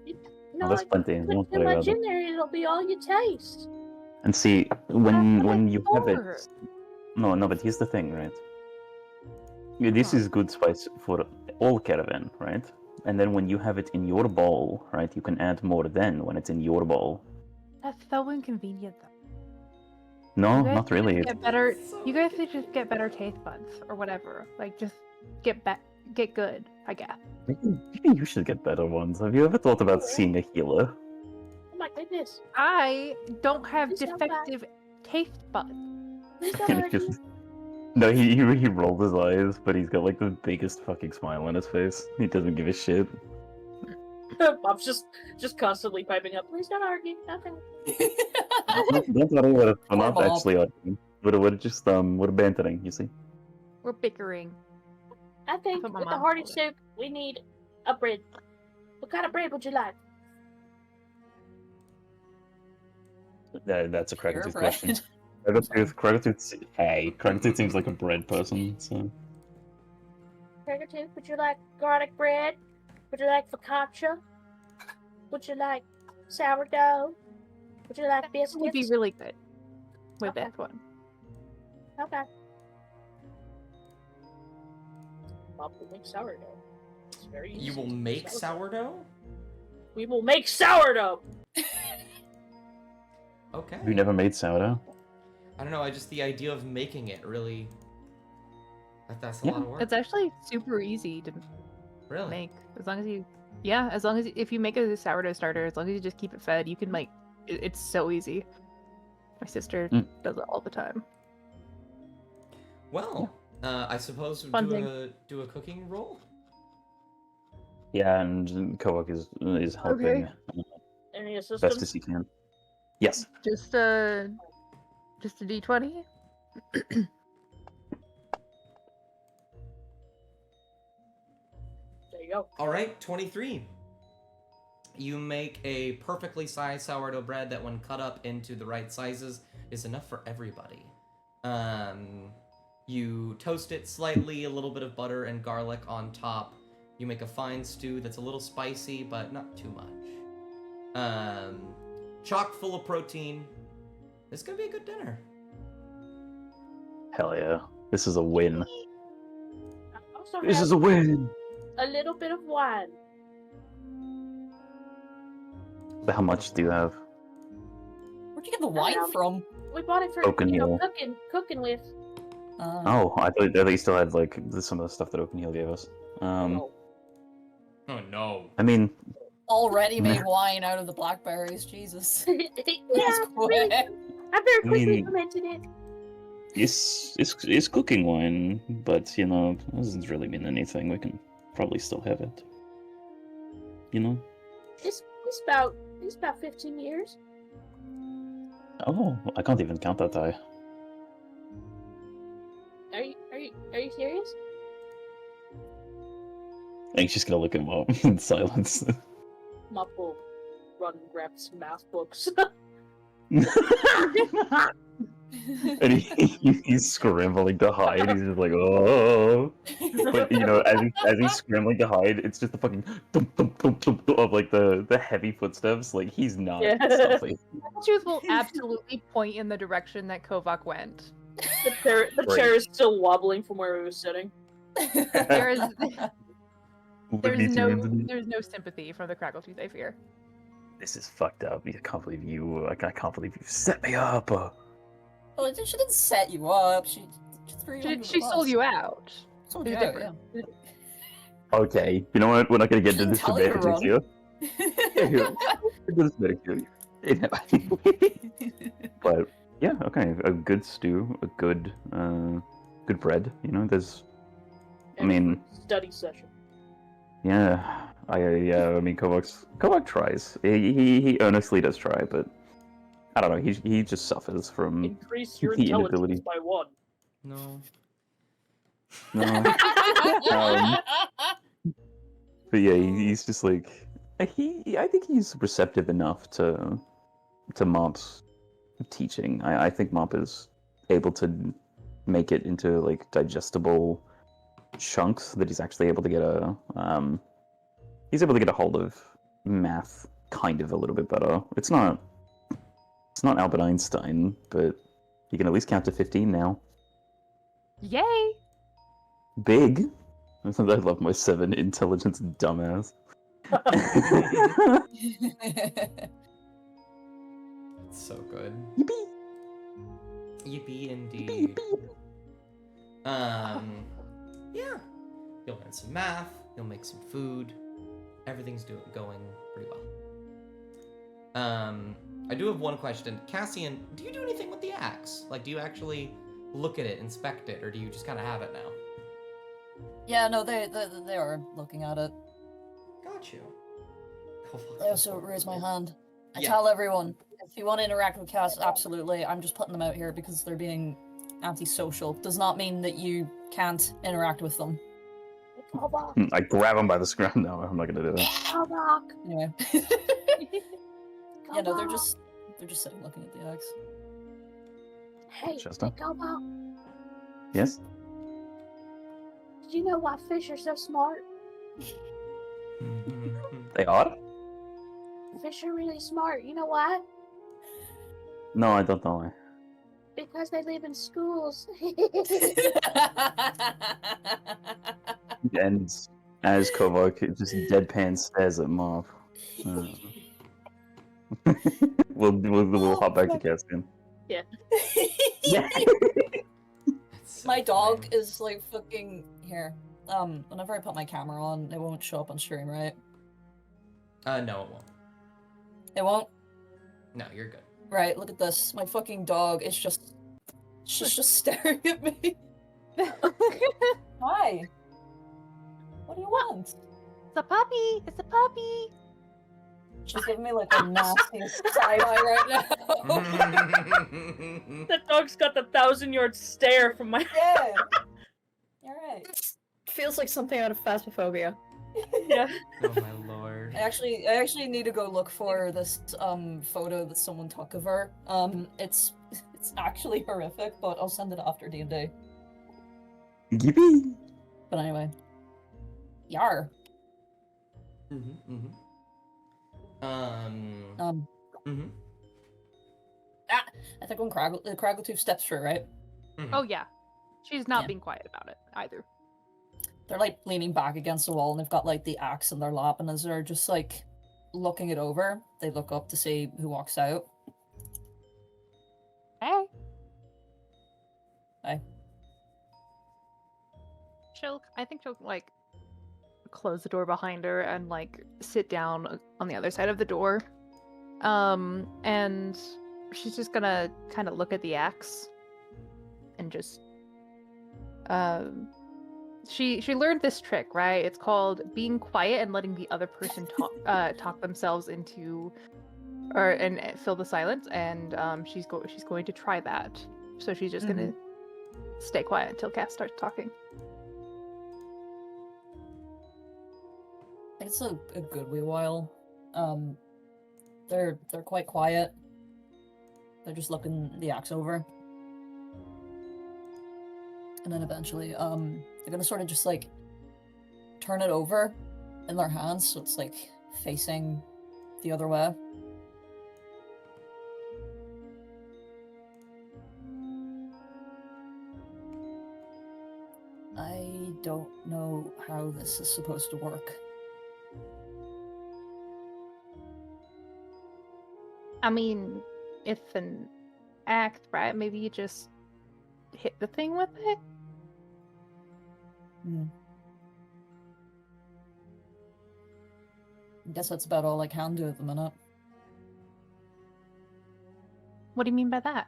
No, Oh, that's plenty. put Don't too worry much about in it. there, it'll be all you taste. And see, That's when what I you have told it, her. no, but here's the thing, right? This is good spice for all caravan, right? And then when you have it in your bowl, right, you can add more then when it's in your bowl. That's so inconvenient, though. No, You guys not should just really. Get better. You guys should just get better taste buds or whatever. Like just get good. I guess. Maybe you should get better ones. Have you ever thought about seeing a healer? Oh my goodness. I don't have Please don't buy- defective taste buds. Please don't And argue. just- No, he rolled his eyes, but he's got like the biggest fucking smile on his face. He doesn't give a shit. Bob's just constantly piping up. Please don't argue. Okay. Don't worry about it. We're not Bob. actually arguing. We're just we're bantering, you see. We're bickering. I think That's what my with the mom hearty called it. soup, we need a bread. What kind of bread would you like? That's a Pure Kragatooth bread. question. Kragatooth seems like a bread person, so. Cracker would you like garlic bread? Would you like focaccia? Would you like sourdough? Would you like It would be biscuits? really good with Okay. this one. Okay. Bob will make sourdough. It's very easy. You will make sourdough? We will make sourdough. Okay. You never made sourdough? I don't know, the idea of making it really... That's a Yeah. lot of work. It's actually super easy to Really? make as long as you. Yeah, as long as if you make a sourdough starter, as long as you just keep it fed, you can like. It's so easy. My sister Mm. does it all the time. Well, I suppose we Fun do a cooking roll? Yeah, and Kovak is helping Any best assistance? as he can. Yes. Just a D20. There you go. Alright, 23. You make a perfectly sized sourdough bread that, when cut up into the right sizes, is enough for everybody. You toast it slightly, a little bit of butter and garlic on top. You make a fine stew that's a little spicy, but not too much. Chock full of protein. It's gonna be a good dinner. Hell yeah. This is a win. I also This have is a win! a little bit of wine. How much do you have? Where'd you get the wine from? We bought it for Oaken Hill. cooking with. Oh, I thought you still had like some of the stuff that Oaken Hill gave us. Oh, Oh no. I mean, Already made wine out of the blackberries, Jesus. Yeah, That's quick. I very quickly mean- fermented it. it's cooking wine, but you know, it doesn't really mean anything. We can probably still have it. You know? It's about 15 years. Oh, I can't even count that high. Are you serious? I think she's gonna look him up in silence. Mop will run and grab some math books. And he's scrambling to hide. He's just like, oh. But you know, as he's scrambling to hide, it's just the fucking thump, thump, thump, thump, thump of like the heavy footsteps. Like he's not Yeah. stealthy. Tooth will absolutely point in the direction that Kovak went. The Great. chair is still wobbling from where he was sitting. There is Would be too into- there's no sympathy from the Crackletooth, I fear. This is fucked up. I can't believe you. I can't believe you set me up. Well, she didn't set you up. She threw you under the She bus. sold you out. Sold It's you out, different. yeah. Okay, you know what? We're not gonna get into this Tell you debate wrong. here. This But yeah, okay, a good stew, a good bread. You know, there's I mean, study session. yeah, I mean, Kovac tries. He earnestly does try, but I don't know. He just suffers from Increase your the intelligence inability. by 1. No. No, but yeah, he's just like I think he's receptive enough to Mop's teaching. I think Mop is able to make it into like digestible chunks that he's actually able to get he's able to get a hold of math kind of a little bit better. It's not Albert Einstein, but he can at least count to 15 now. Yay! Big. I love my 7 intelligence dumbass. It's so good. Yippee! Yippee indeed. Yeah. You'll learn some math. You'll make some food. Everything's going pretty well. I do have one question. Cassian, do you do anything with the axe? Like, do you actually look at it, inspect it, or do you just kind of have it now? Yeah, no, they are looking at it. Got you. I also raise my hand. I Yeah. tell everyone, if you want to interact with Cass, absolutely. I'm just putting them out here because they're being antisocial. Does not mean that you can't interact with them. Kovac. I grab him by the scruff. No, I'm not gonna do that. Kovac. Anyway. Yeah, no, they're Kovac. just sitting looking at the axe. Hey, Chester? hey, Kovac. Yes? Did you know why fish are so smart? They are? Fish are really smart. You know why? No, I don't know why. Because they live in schools. And as Kovac just deadpan stares at Marv. We'll hop back to Caspian. Yeah. That's so My dog funny. is like fucking here. Whenever I put my camera on, it won't show up on stream, right? No, it won't. It won't? No, you're good. Right, look at this. My fucking dog is she's just staring at me. Hi. What do you want? It's a puppy! It's a puppy! She's giving me like a nasty side eye right now. That dog's got the 1,000-yard stare from my. Yeah. You're right. Feels like something out of Phasmophobia. Yeah. Oh my lord. I actually need to go look for this photo that someone took of her. It's actually horrific, but I'll send it after D&D. Yippee! But anyway. Yar. Mm-hmm. I think when Kraggletooth steps through, right? Oh yeah. She's not Yeah. being quiet about it either. They're like leaning back against the wall and they've got like the axe in their lap, and as they're just like looking it over, they look up to see who walks out. Hey. Hi. I think she'll like close the door behind her and like sit down on the other side of the door. And she's just gonna kind of look at the axe and just she learned this trick, right? It's called being quiet and letting the other person talk themselves into and fill the silence, and she's going to try that. So she's just gonna stay quiet until Cass starts talking. It's a good wee while. They're quite quiet. They're just looking the axe over. And then eventually, they're gonna sort of just like turn it over in their hands so it's like facing the other way. I don't know how this is supposed to work. I mean, it's an act, right? Maybe you just hit the thing with it? I guess that's about all I can do at the minute. What do you mean by that?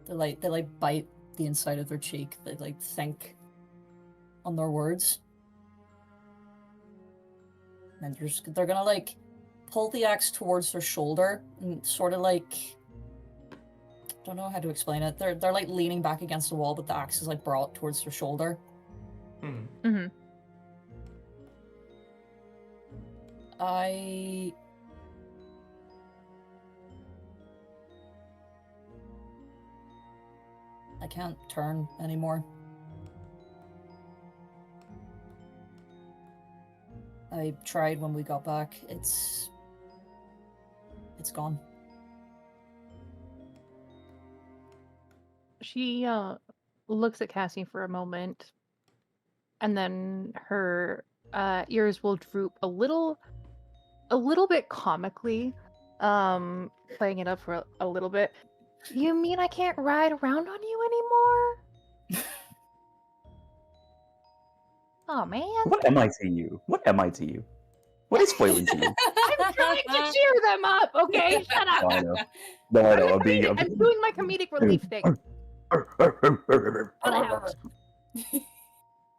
They bite the inside of their cheek. They like think on their words. And they're gonna like pull the axe towards their shoulder and sort of like, don't know how to explain it. They're like leaning back against the wall, but the axe is like brought towards their shoulder. Mm-hmm. I can't turn anymore. I tried when we got back. It's gone. She looks at Cassie for a moment, and then her ears will droop a little bit comically, playing it up for a little bit. You mean I can't ride around on you anymore? Oh man. What am I to you? What am I to you? What is Foylan to you? I'm trying to cheer them up, okay? Shut up. No, I know. No, I know. I'm doing my comedic relief thing.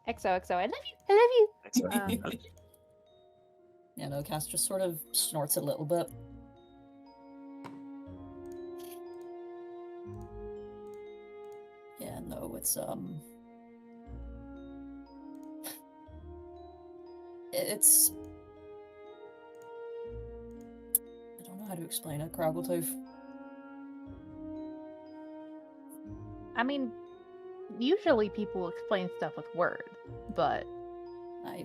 XOXO, I love you. I love you. You know, Cass just sort of snorts a little bit. Yeah, no, it's it's I don't know how to explain it, Craggletooth. I mean, usually people explain stuff with words, but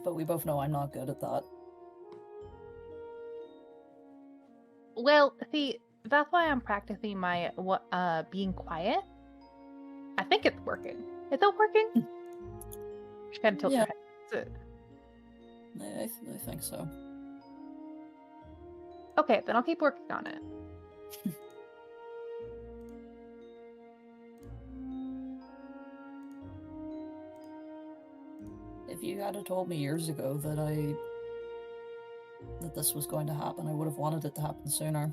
But we both know I'm not good at that. well, see, that's why I'm practicing my being quiet. I think it's working. Is it working? She kind of tilts her head. That's it. I think so. Okay, then I'll keep working on it. If you had told me years ago that this was going to happen, I would have wanted it to happen sooner.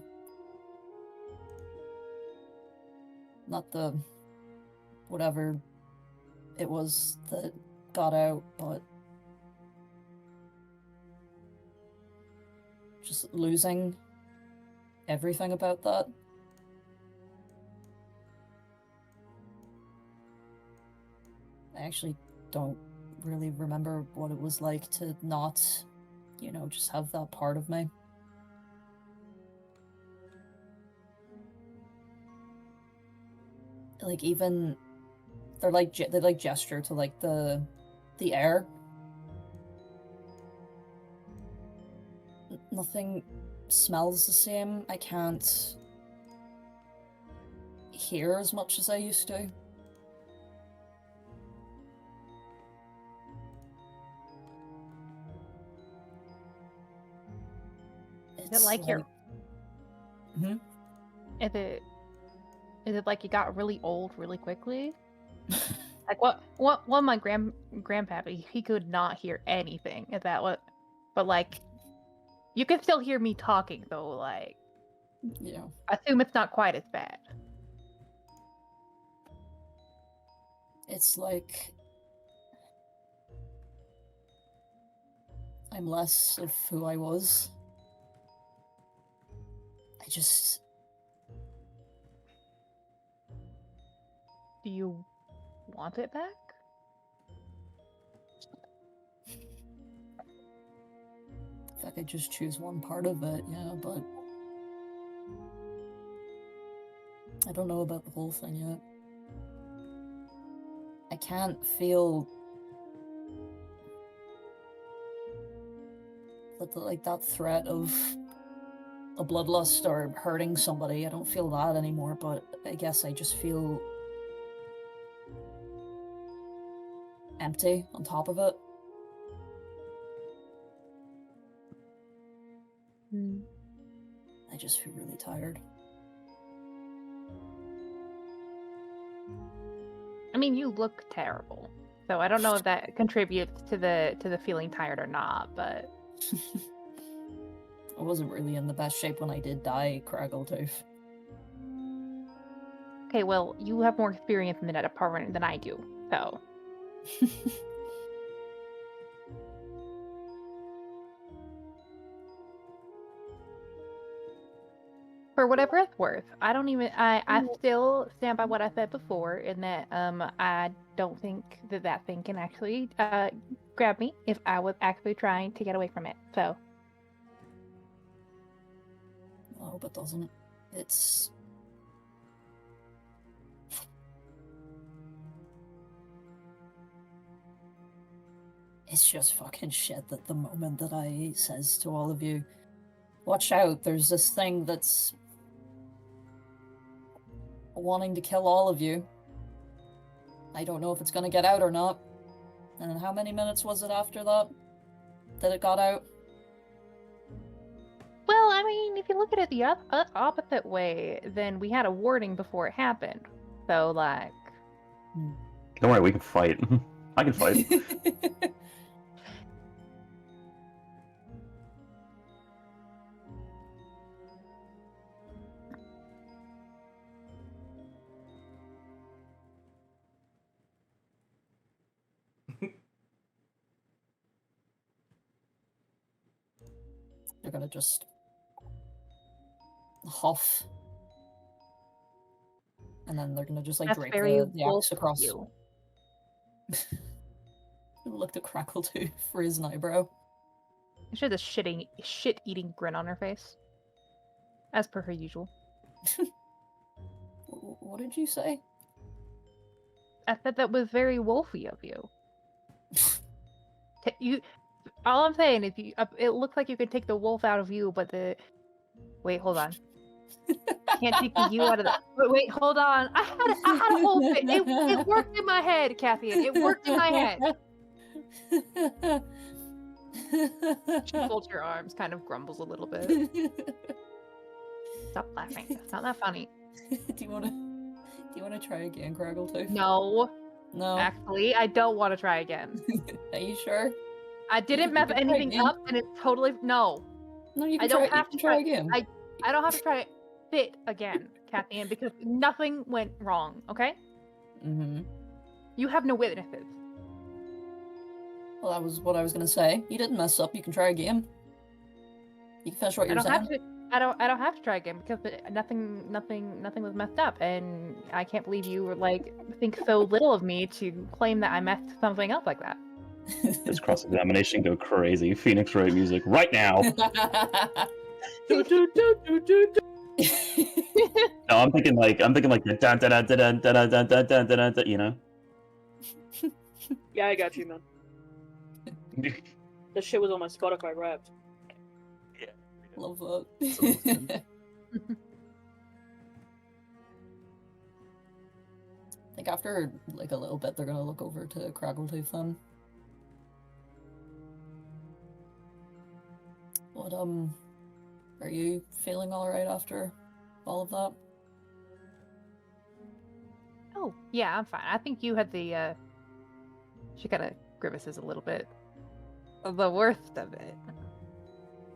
Not the whatever it was that got out, but just losing everything about that. I actually don't really remember what it was like to not, you know, just have that part of me. Like even they like gesture to like the air. Nothing smells the same. I can't hear as much as I used to. Is it like you're... Hmm? Is it like you got really old really quickly? Like what my grandpappy, he could not hear anything. Is that what? But like, you can still hear me talking though. Like, Yeah. assume it's not quite as bad. It's like I'm less of who I was. I just... Do you want it back? If I could just choose one part of it, yeah, but I don't know about the whole thing yet. I can't feel that threat of a bloodlust or hurting somebody. I don't feel that anymore, but I guess I just feel empty on top of it. I just feel really tired. I mean, you look terrible, so I don't know if that contributes to the feeling tired or not. But I wasn't really in the best shape when I did die, Craggletooth. Okay, well, you have more experience in that department than I do, so. For whatever it's worth, I still stand by what I said before in that I don't think that thing can actually grab me if I was actually trying to get away from it. So I hope it doesn't. It's just fucking shit that the moment that I says to all of you, watch out, there's this thing that's wanting to kill all of you. I don't know if it's gonna get out or not. And how many minutes was it after that it got out? well, I mean, if you look at it the opposite way, then we had a warning before it happened. So like, Don't worry, we can fight. I can fight. They're gonna just huff. And then they're gonna just like that's drape very the wolf axe across. you. Looked at Crackletooth for his eyebrow. She had this shit-eating grin on her face, as per her usual. What did you say? I said that was very wolfy of you. All I'm saying is, it looks like you could take the wolf out of you, but the. Wait, hold on. Can't take the you out of the. Wait, hold on. I had a whole thing. It worked in my head, Kathy. It worked in my head. She folds her arms, kind of grumbles a little bit. Stop laughing. It's not that funny. Do you wanna try again, Crackletooth? No. No. Actually, I don't want to try again. Are you sure? I didn't You mess can try anything again. up, and it's totally no. No, you I can don't try. have You can to try try- again. I don't have to try it again, Kathy, because nothing went wrong. Okay, Mm-hmm. you have no witnesses. Well, that was what I was gonna say. You didn't mess up. You can try again. You can finish what I you were don't have saying. to. I don't have to try again because nothing was messed up, and I can't believe you like think so little of me to claim that I messed something up like that. This cross-examination go crazy. Phoenix Wright music right now. No, I'm thinking like the dun dun dun dun dun dun dun dun dun dun dun, you know. Yeah, I got you, man. This shit was on my Spotify Wrapped. Love that. I think after like a little bit, they're gonna look over to Crackletooth then. What are you feeling all right after all of that? Oh yeah, I'm fine. I think you had the. She kind of grimaces a little bit. The worst of it,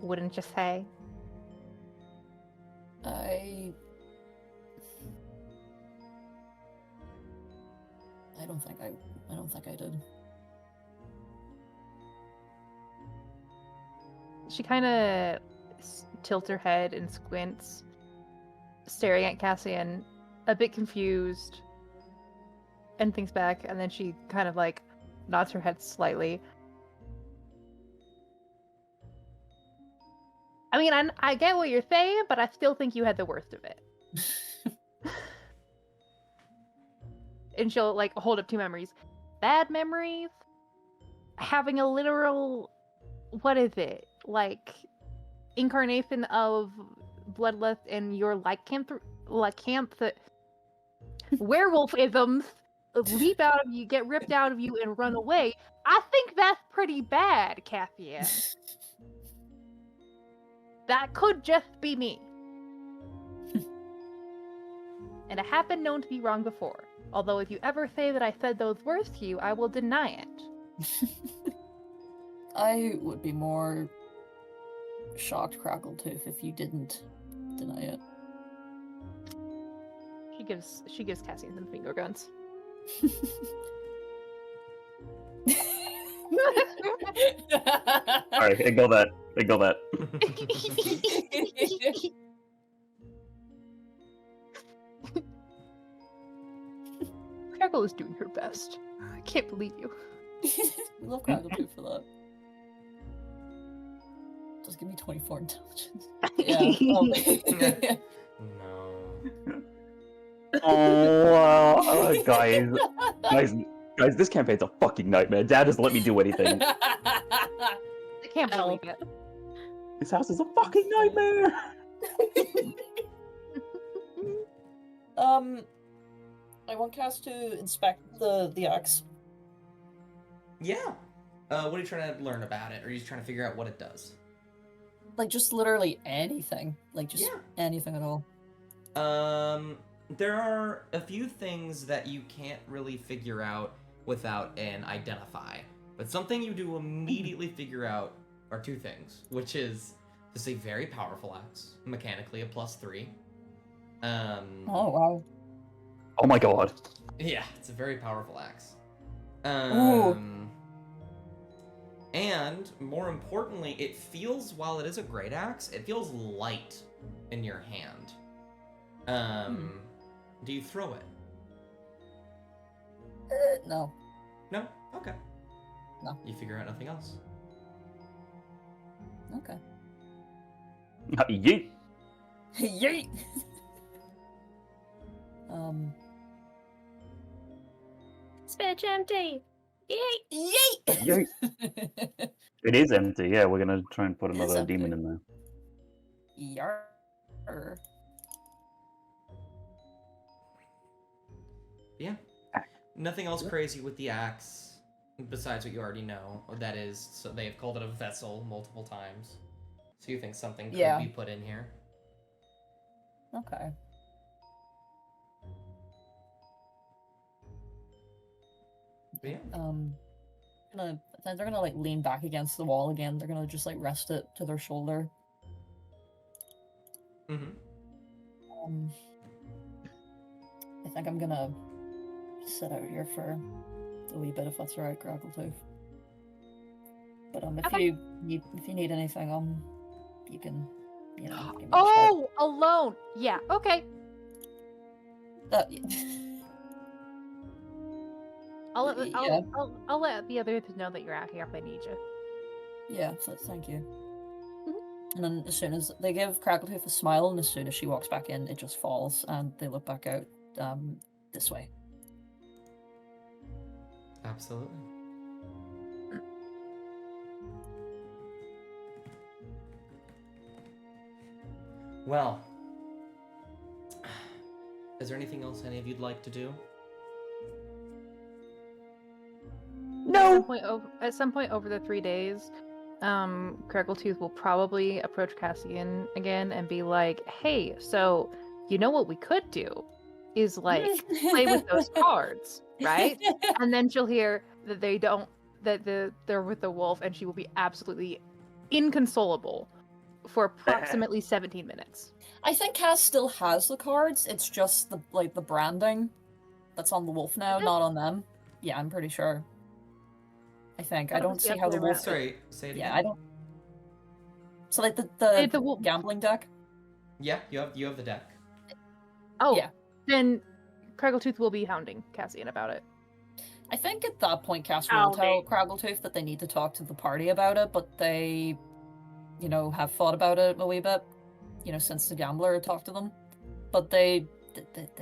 wouldn't you say? I don't think I did. She kind of tilts her head and squints, staring at Cassian, a bit confused, and thinks back, and then she kind of like nods her head slightly. I mean, I get what you're saying, but I still think you had the worst of it. And she'll like hold up two memories. Bad memories, having a literal, what is it? Like incarnation of Bloodlust and your werewolfisms leap out of you, get ripped out of you, and run away. I think that's pretty bad, Cassian. That could just be me. And I have been known to be wrong before. Although if you ever say that I said those words to you, I will deny it. I would be more shocked, Crackletooth, if you didn't deny it. She gives Cassian some finger guns. Alright, ignore that. Ignore that. Crackle is doing her best. I can't believe you. Love Crackletooth for that. Just give me 24 intelligence. Yeah. No. Oh, guys, this campaign's a fucking nightmare. Dad doesn't let me do anything. I can't believe it. This house is a fucking nightmare. I want Cass to inspect the axe. Yeah. What are you trying to learn about it? Or are you just trying to figure out what it does? Like, just literally anything. Like, just Yeah. anything at all. There are a few things that you can't really figure out without an identify. But something you do immediately figure out are two things, which is this is a very powerful axe, mechanically a +3. Oh, wow. Oh my god. Yeah, it's a very powerful axe. Ooh. And more importantly, it feels, while it is a great axe, it feels light in your hand. Do you throw it? No. No? Okay. No. You figure out nothing else. Okay. Yeet. Yeet! Spitch empty. Yay! Yeet! Yeet. It is empty. Yeah, we're gonna try and put It is another empty. demon in there. Yarr. Yeah. Nothing else crazy with the axe, besides what you already know. That is, so they have called it a vessel multiple times. So you think something could Yeah. be put in here. Okay. But yeah. They're gonna like lean back against the wall again. They're gonna just like rest it to their shoulder. Mm-hmm. I think I'm gonna sit out here for a wee bit if that's alright, Graggletooth. But if Okay. you need anything, you can, give me a shout. Oh, alone. Yeah. Okay. I'll let Yeah. I'll let the others know that you're out here if I need you. Yeah, so thank you. And then as soon as they give Craggletooth a smile, and as soon as she walks back in, it just falls, and they look back out this way. Absolutely. Well, is there anything else any of you'd like to do? At some point over the 3 days, Craggletooth will probably approach Cassian again and be like, "Hey, so you know what we could do is like play with those cards, right?" And then she'll hear that they're with the wolf, and she will be absolutely inconsolable for approximately 17 minutes. I think Cass still has the cards. It's just the branding that's on the wolf now, not on them. Yeah, I'm pretty sure. I think I That don't was see the how the other way wolf. around. Sorry, say it Yeah, again. I don't. So like the The wolf. gambling deck. Yeah, you have the deck. Oh, Yeah. Then Craggletooth will be hounding Cassian about it. I think at that point, Cass will tell Craggletooth that they need to talk to the party about it, but they, have thought about it a wee bit, since the gambler talked to them. But they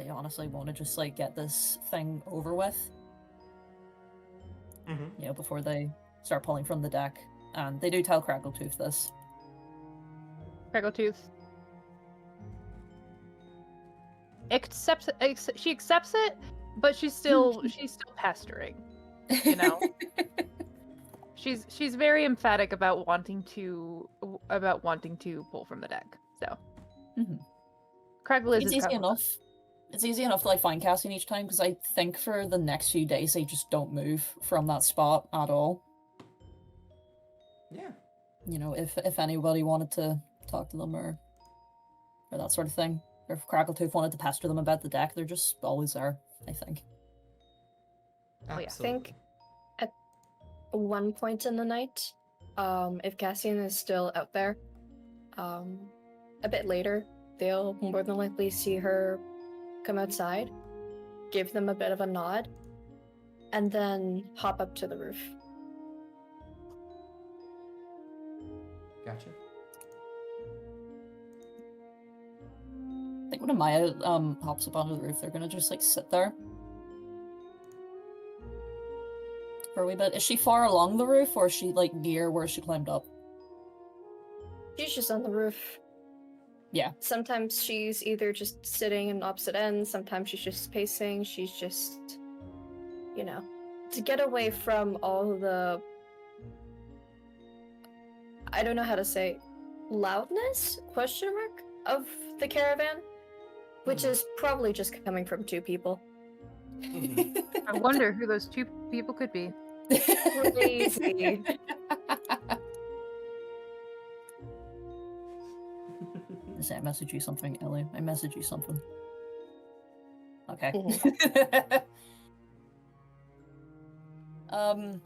honestly want to just like get this thing over with, Mm-hmm. before they start pulling from the deck. And they do tell Craggletooth this. Craggletooth she accepts it, but she's still pestering. She's very emphatic about wanting to pull from the deck. So Craggle is It's his easy cover. enough. It's easy enough to like find Cassian each time because I think for the next few days they just don't move from that spot at all. Yeah. If anybody wanted to talk to them or that sort of thing, Or if Crackletooth wanted to pester them about the deck, they're just always there, I think. yeah. I Absolutely. think at one point in the night, if Cassian is still out there, a bit later, they'll more than likely see her come outside, give them a bit of a nod, and then hop up to the roof. Gotcha. I think when Amaya hops up onto the roof, they're gonna just like sit there for a wee bit. Is she far along the roof, or is she like near where she climbed up? She's just on the roof. Yeah. Sometimes she's either just sitting in opposite ends, sometimes she's just pacing, she's just, you know, to get away from all the, I don't know how to say, loudness, question mark, of the caravan, which is probably just coming from two people. I wonder who those two people could be. Crazy. I message you something, Ellie. I message you something. Okay. I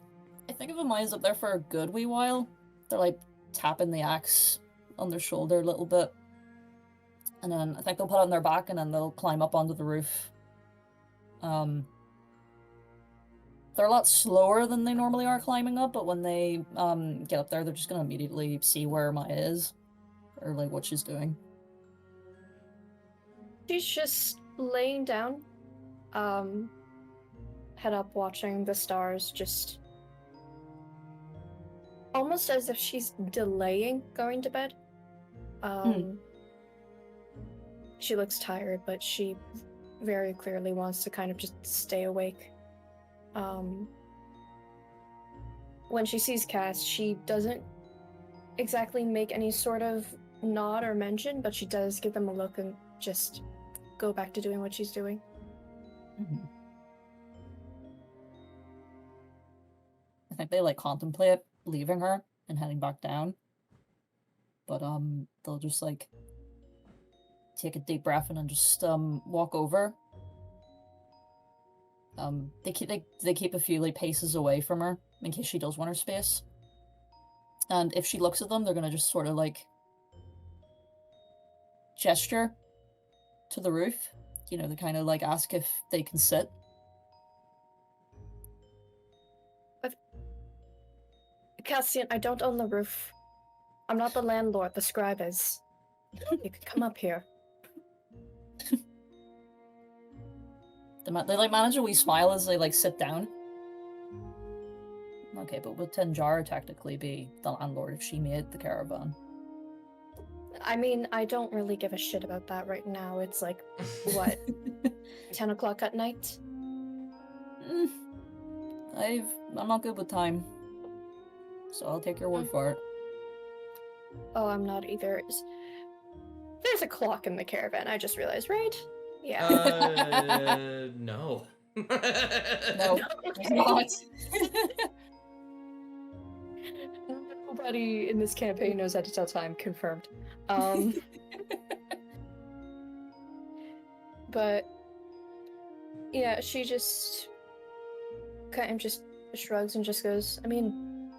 think if Amaya's up there for a good wee while, they're like tapping the axe on their shoulder a little bit. And then I think they'll put it on their back and then they'll climb up onto the roof. They're a lot slower than they normally are climbing up, but when they get up there, they're just gonna immediately see where Amaya is. Or like what she's doing. She's just laying down, head up watching the stars, just almost as if she's delaying going to bed. She looks tired, but she very clearly wants to kind of just stay awake. When she sees Cass, she doesn't exactly make any sort of nod or mention, but she does give them a look and just go back to doing what she's doing. I think they like contemplate leaving her and heading back down. But they'll just like take a deep breath and then just walk over. They keep a few like paces away from her in case she does want her space. And if she looks at them, they're gonna just sort of like gesture to the roof. You know, they kind of like ask if they can sit. Cassian, I don't own the roof. I'm not the landlord, the scribe is. You could come up here. They like manage a wee smile as they like sit down. Okay, but would Tenjara technically be the landlord if she made the caravan? I mean, I don't really give a shit about that right now. It's like, what, 10 o'clock at night? I'm not good with time. So I'll take your word for it. Oh, I'm not either. There's a clock in the caravan, I just realized, right? Yeah. No. No, Okay. there's not. Nobody in this campaign knows how to tell time, confirmed. But yeah, she just kind of just shrugs and just goes, I mean,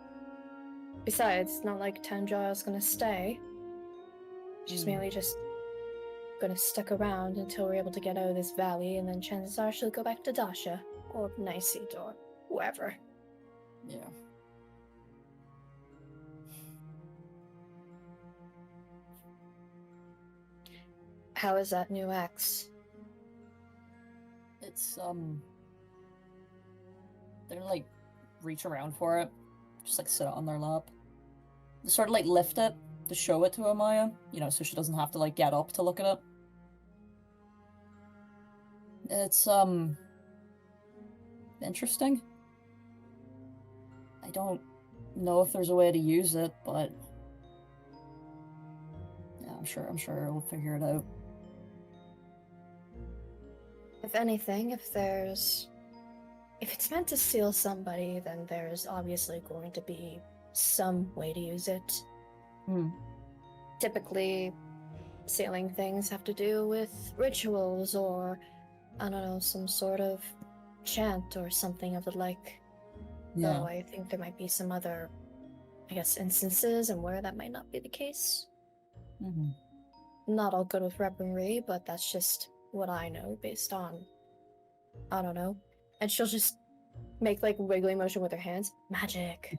besides, it's not like Tanjara's gonna stay. She's mainly just gonna stick around until we're able to get out of this valley, and then chances are she'll go back to Dasha, or Niceed, or whoever. Yeah. How is that new axe? It's they're like reach around for it, just like sit it on their lap. They sort of like lift it to show it to Amaya, you know, so she doesn't have to like get up to look at it. It's interesting. I don't know if there's a way to use it, but yeah, I'm sure we'll figure it out. If anything, if it's meant to steal somebody, then there's obviously going to be some way to use it. Typically, sealing things have to do with rituals or, I don't know, some sort of chant or something of the like. Yeah. Though I think there might be some other, I guess, instances and where that might not be the case. Hmm. Not all good with weaponry, but that's just what I know based on, I don't know. And she'll just make like wiggly motion with her hands. Magic.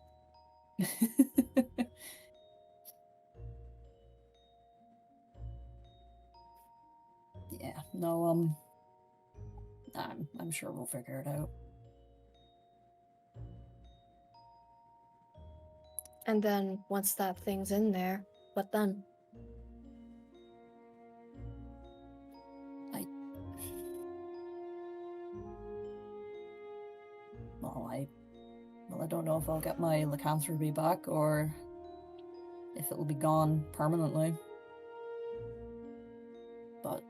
Yeah. No. I'm sure we'll figure it out. And then once that thing's in there, what then? Well, I don't know if I'll get my lycanthropy back or if it'll be gone permanently. But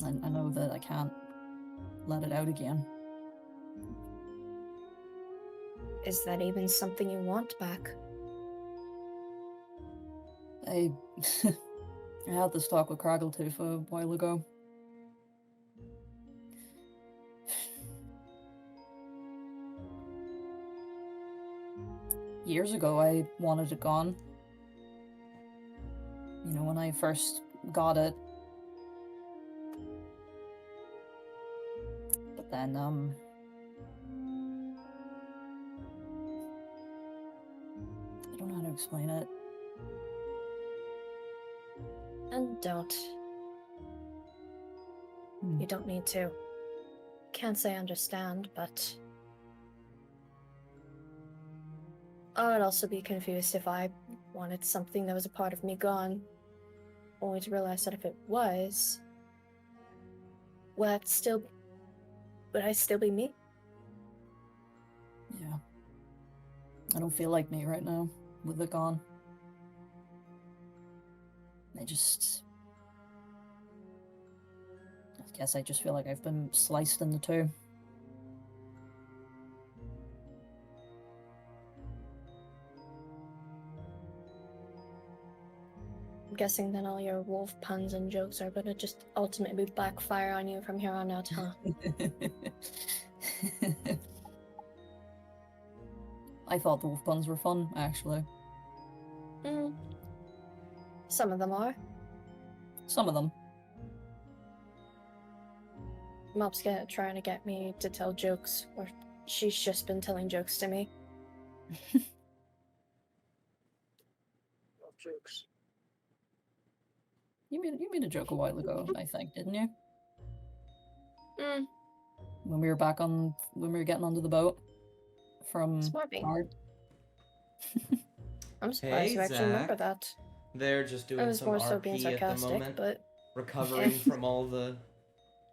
I know that I can't let it out again. Is that even something you want back? I I had this talk with Kraggletooth a while ago. Years ago, I wanted it gone. You know, when I first got it. But then, I don't know how to explain it. And don't. Hmm. You don't need to. Can't say understand, but I would also be confused if I wanted something that was a part of me gone, only to realize that if it was, would I still be me? Yeah. I don't feel like me right now, with it gone. I guess I just feel like I've been sliced into two. I'm guessing then all your wolf puns and jokes are gonna just ultimately backfire on you from here on out, huh? I thought the wolf puns were fun, actually. Some of them are. Some of them. Mop's trying to get me to tell jokes, or she's just been telling jokes to me. Jokes. You made a joke a while ago, I think, didn't you? When we were getting onto the boat from Smart me. Bard. I'm surprised you actually remember that. They're just I doing was some more so being RP at the sarcastic, moment, but recovering from all the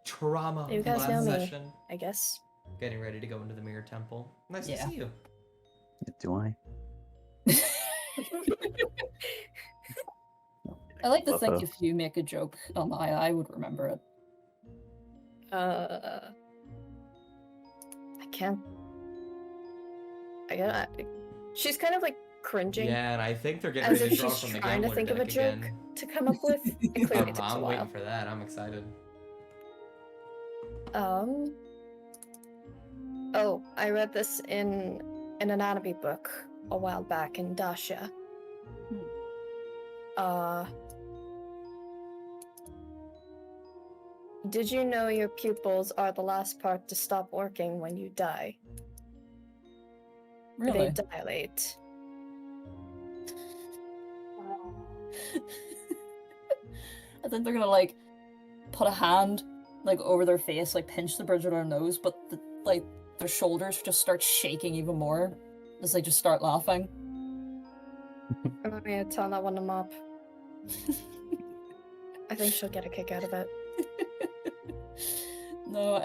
trauma you of guys know last me, session. I guess. Getting ready to go into the Mirror Temple. Nice to Yeah. see you. Do I? I like to think if you make a joke on I would remember it. I can't. She's kind of like cringing. Yeah, and I think they're getting As ready if to draw she's from the trying to Gambler think of a deck joke again. to come up with. It clearly takes a I'm while. waiting for that. I'm excited. Oh, I read this in an anatomy book a while back in Dasha. Did you know your pupils are the last part to stop working when you die? Really? They dilate. I think they're gonna like put a hand like over their face, like pinch the bridge of their nose, but their shoulders just start shaking even more as they just start laughing. I'm gonna tell that one to Mop. I think she'll get a kick out of it. No,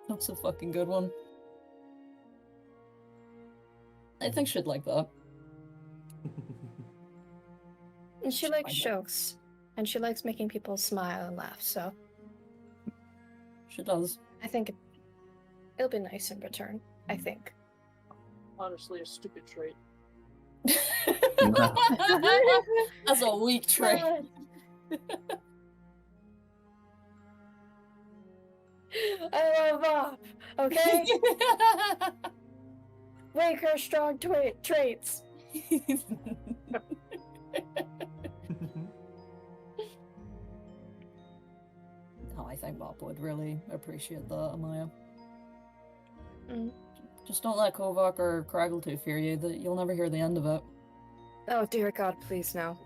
that's a fucking good one. I think she'd like that. And she She'll likes find it. jokes. And she likes making people smile and laugh, so She does. I think it'll be nice in return. I think. Honestly, a stupid trait. No. That's a weak trait. I love Bob. Okay, wake her strong traits. Oh, I think Bob would really appreciate that, Amaya. Mm. Just don't let Kovac or Craggletooth fear you, that you'll never hear the end of it. Oh dear God, please no.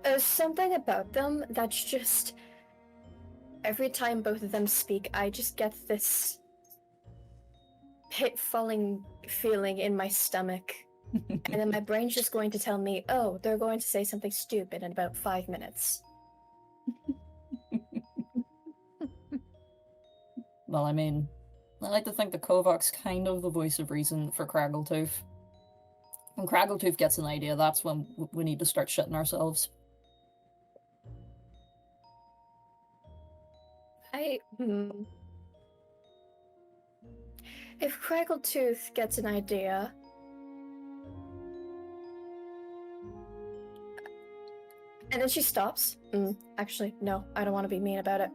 There's something about them that's just. Every time both of them speak, I just get this pit-falling feeling in my stomach. And then my brain's just going to tell me, oh, they're going to say something stupid in about 5 minutes. Well, I mean, I like to think that Kovac's kind of the voice of reason for Craggletooth. When Craggletooth gets an idea, that's when we need to start shitting ourselves. If Craggletooth gets an idea, and then she stops. Actually, no, I don't want to be mean about it.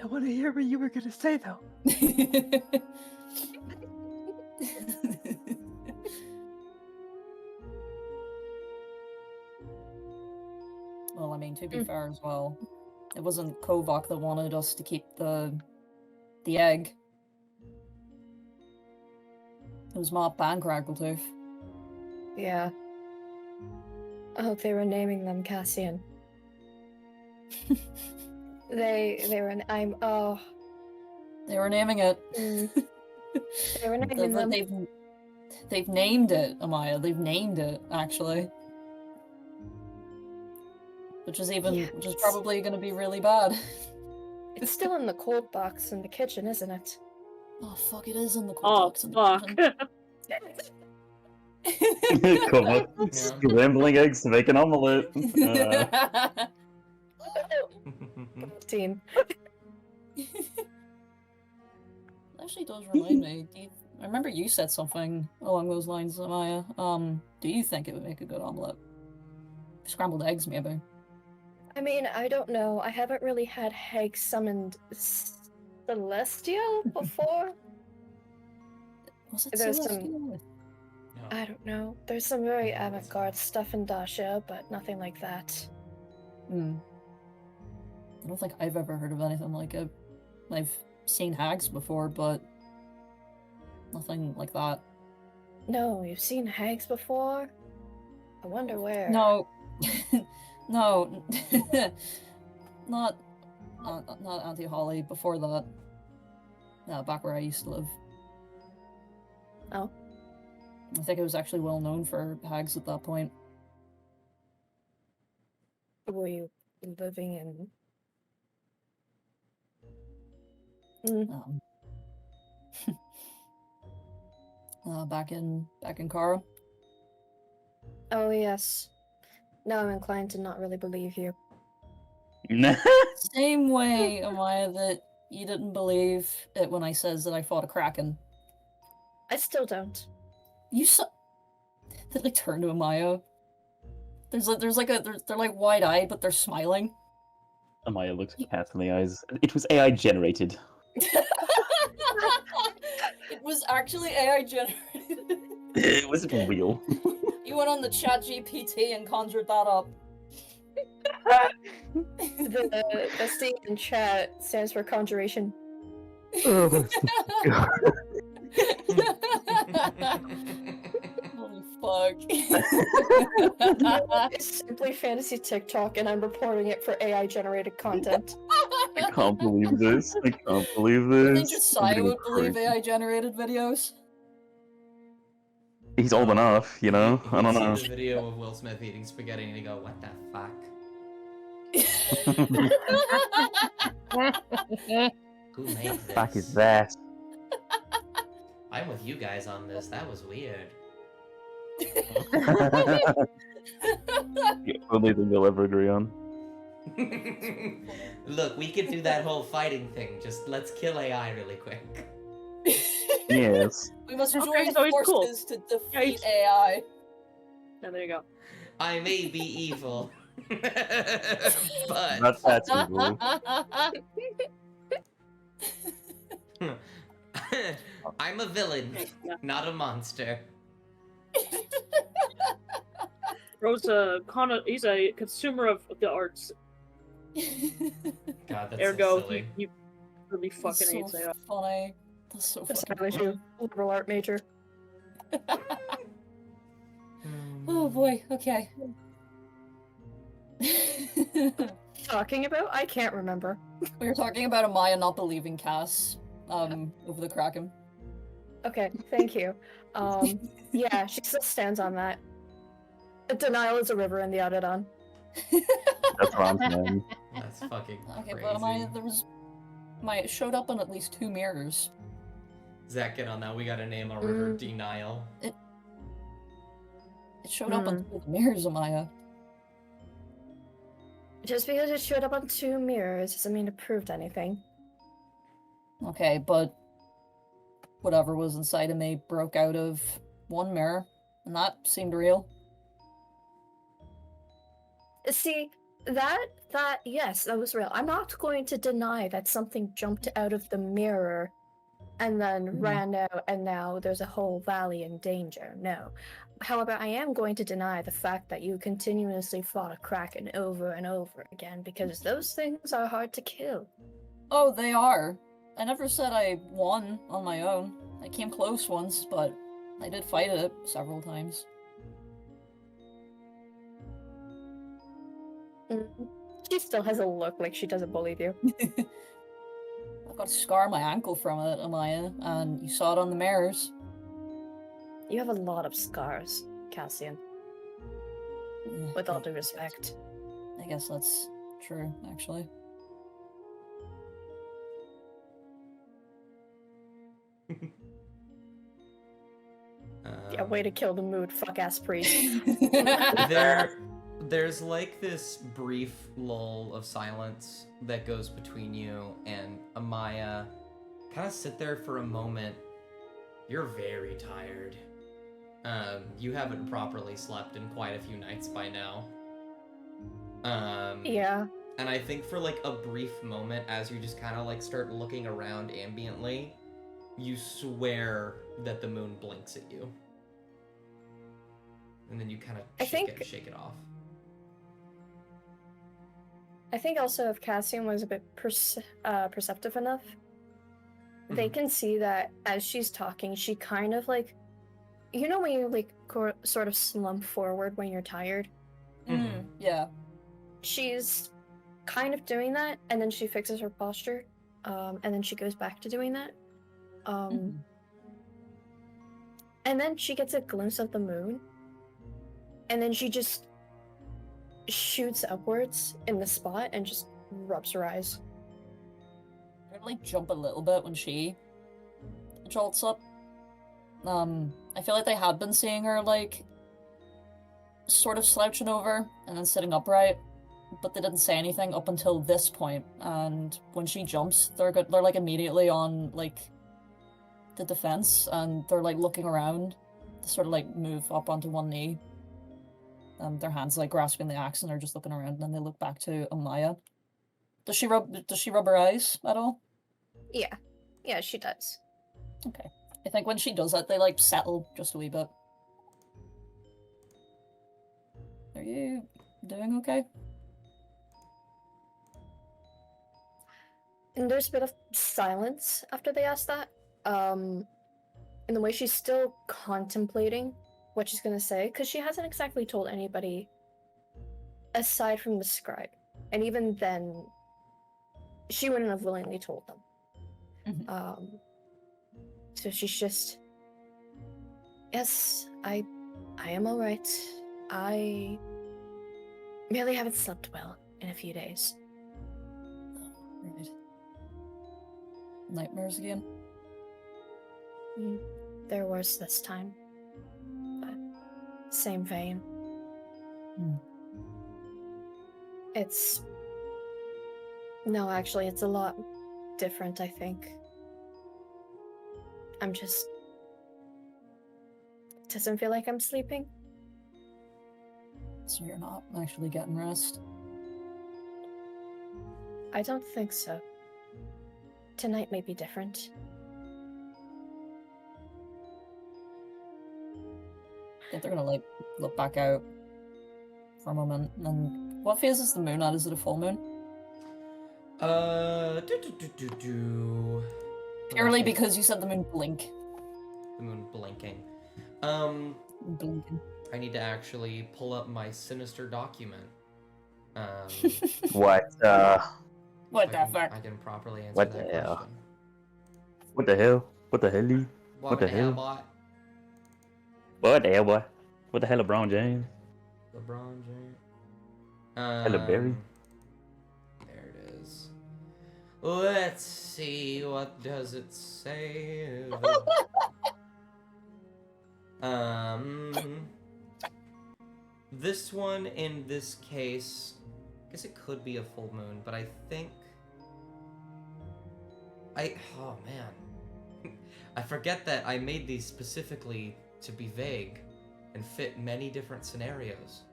I want to hear what you were gonna say, though. Well, I mean, to be fair as well, it wasn't Kovac that wanted us to keep the egg. It was Mop and Craggletooth. Yeah. Oh, they were naming them Cassian. They were. They were naming it. They were naming them. They've named it, Amaya. They've named it, actually. Which is probably going to be really bad. It's still in the cold box in the kitchen, isn't it? Oh fuck! It is in the cold box in the fuck. kitchen. Kovac scrambling eggs to make an omelette. Team. Actually, does remind me. I remember you said something along those lines, Amaya. Do you think it would make a good omelette? Scrambled eggs, maybe. I mean, I don't know. I haven't really had Heg summoned Celestial before. Was it There's Celestial? I don't know. There's some very avant-garde stuff in Dasha, but nothing like that. I don't think I've ever heard of anything like it. I've seen hags before, but nothing like that. No, you've seen Hags before? I wonder where. No. No. not Auntie Holly, before that. Back where I used to live. Oh. I think it was actually well known for hags at that point. Were you living in... Back in Kara. Oh, yes. Now I'm inclined to not really believe you. Same way, Amaya, that you didn't believe it when I says that I fought a kraken. I still don't. You saw... They like turn to Amaya. They're like wide-eyed, but they're smiling. Amaya looks Cat in the eyes. It was AI generated. It was actually AI generated. It wasn't real. You went on the ChatGPT and conjured that up. The C in chat stands for conjuration. Oh, God. Holy fuck. It's simply fantasy TikTok, and I'm reporting it for AI generated content. I can't believe this. I can't believe I this. think Josiah would believe AI generated videos. He's old enough, you know? I don't know. See the video of Will Smith eating spaghetti and you go, what the fuck? Who made this? Fuck is that? I'm with you guys on this. That was weird. The only thing they'll ever agree on. Look, we could do that whole fighting thing. Just let's kill AI really quick. Yes. We must Okay, join so he's cool. forces to defeat Yeah, he's- AI. Yeah, there you go. I may be evil, but Not that's evil. I'm a villain, Yeah. not a monster. Bro's he's a consumer of the arts. God, that's Ergo, so silly. he really fucking hates so AI. funny. That's so That's funny. not an issue. Liberal art major. Oh boy, okay. Talking about? I can't remember. We were talking about Amaya not believing Cass over the Kraken. Okay, thank you. Yeah, she still stands on that. Denial is a river in the Audidon. That's what I'm saying. That's fucking Okay, crazy. but Amaya showed up on at least 2 mirrors. Zach, get on that. We gotta name our river Mm. Denial. It showed up on 2 mirrors, Amaya. Just because it showed up on 2 mirrors doesn't mean it proved anything. Okay, but whatever was inside of me broke out of 1 mirror, and that seemed real. See, yes, that was real. I'm not going to deny that something jumped out of the mirror and then ran out, and now there's a whole valley in danger. No. However, I am going to deny the fact that you continuously fought a Kraken over and over again, because those things are hard to kill. Oh, they are. I never said I won on my own. I came close once, but I did fight it several times. She still has a look like she doesn't believe you. I've got a scar on my ankle from it, Amaya, and you saw it on the mirrors. You have a lot of scars, Cassian, with all due respect. I guess that's true, actually. Yeah, way to kill the mood, fuck ass priest. There's like this brief lull of silence that goes between you and Amaya. Kind of sit there for a moment. You're very tired. You haven't properly slept in quite a few nights by now. Yeah. And I think for like a brief moment, as you just kind of like start looking around ambiently, you swear that the moon blinks at you. And then you kind of shake it off. I think also if Cassian was a bit perceptive enough, they can see that as she's talking, she kind of like, you know when you like sort of slump forward when you're tired? Yeah. She's kind of doing that, and then she fixes her posture, and then she goes back to doing that. And then she gets a glimpse of the moon, and then she just shoots upwards in the spot and just rubs her eyes. I like jump a little bit when she jolts up. I feel like they had been seeing her like sort of slouching over and then sitting upright, but they didn't say anything up until this point. And when she jumps, they're like immediately on like the defense, and they're like looking around to sort of like move up onto one knee. Their hands like grasping the axe, and they're just looking around, and then they look back to Amaya. Does she rub her eyes at all? Yeah, she does. Okay. I think when she does that, they like settle just a wee bit. Are you doing okay? And there's a bit of silence after they ask that. In the way she's still contemplating what she's gonna say, because she hasn't exactly told anybody aside from the scribe. And even then, she wouldn't have willingly told them. So she's just, yes, I am alright. I merely haven't slept well in a few days. Right. Nightmares again? They're worse this time. But same vein. It's No, actually, it's a lot different, I think. I'm just. Doesn't feel like I'm sleeping. So you're not actually getting rest. I don't think so. Tonight may be different. I think they're gonna like look back out for a moment. And what phase is the moon at? Is it a full moon? Do. Purely because you said the moon blink. The moon blinking. Blinking. I need to actually pull up my sinister document. What? What so the fuck? I can properly answer What that the hell? question. What the hell? What the hell? What the hell? boy? What the hell, boy? What the hell, LeBron James? LeBron James. Hello, Barry. There it is. Let's see, what does it say? This one, in this case, I guess it could be a full moon, but I think... oh man. I forget that I made these specifically to be vague and fit many different scenarios.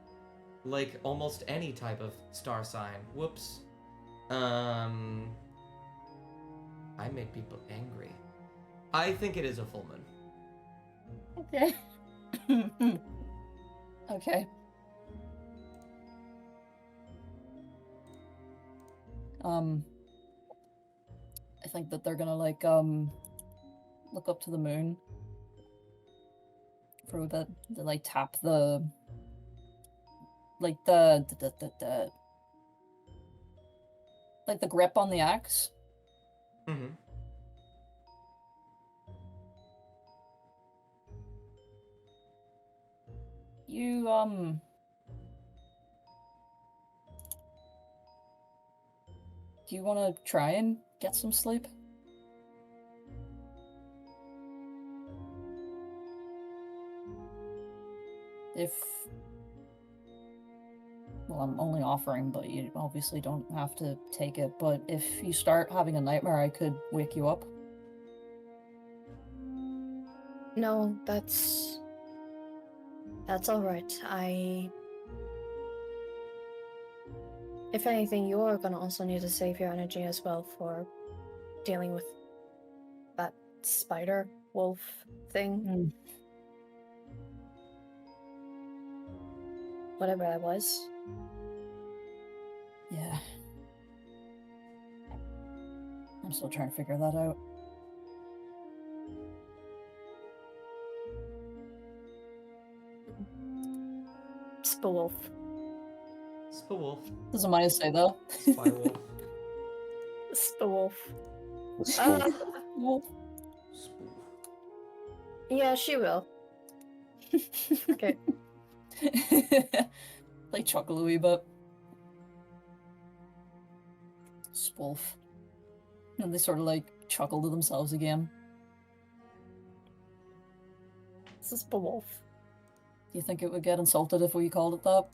Like almost any type of star sign. Whoops. I made people angry. I think it is a full moon. Okay. Okay. I think that they're gonna like look up to the moon for a bit. They like tap the like the like the grip on the axe. Mm-hmm. You do you want to try and get some sleep? If well, I'm only offering, but you obviously don't have to take it. But if you start having a nightmare, I could wake you up. No, that's all right. If anything, you're gonna also need to save your energy as well for dealing with that spider wolf thing. Whatever that was. Yeah. I'm still trying to figure that out. Spawolf. Spawolf. Doesn't mind to say though. Spywolf. Spawolf. Wolf. Spoof. Yeah, she will. Okay. Like chuckle a wee bit. Spolf. And they sort of like chuckle to themselves again. This is Spawolf. Do you think it would get insulted if we called it that?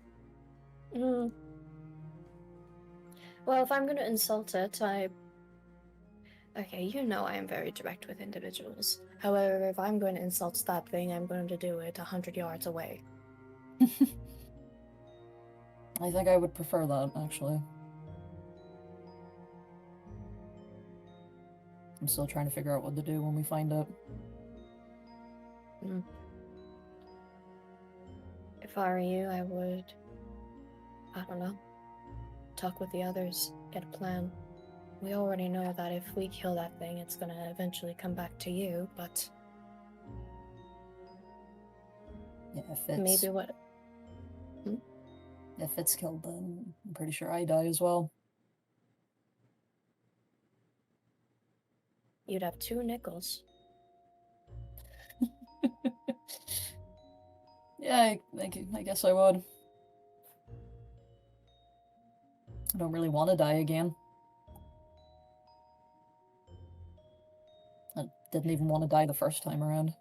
Well, if I'm gonna insult it, okay, you know I am very direct with individuals. However, if I'm going to insult that thing, I'm going to do it 100 yards away. I think I would prefer that, actually. I'm still trying to figure out what to do when we find out. If I were you, I would, I don't know, talk with the others, get a plan. We already know that if we kill that thing, it's gonna eventually come back to you, but Yeah, if it's, maybe what... if it's killed, then I'm pretty sure I die as well. You'd have 2 nickels. Yeah, I guess I would. I don't really want to die again. I didn't even want to die the first time around.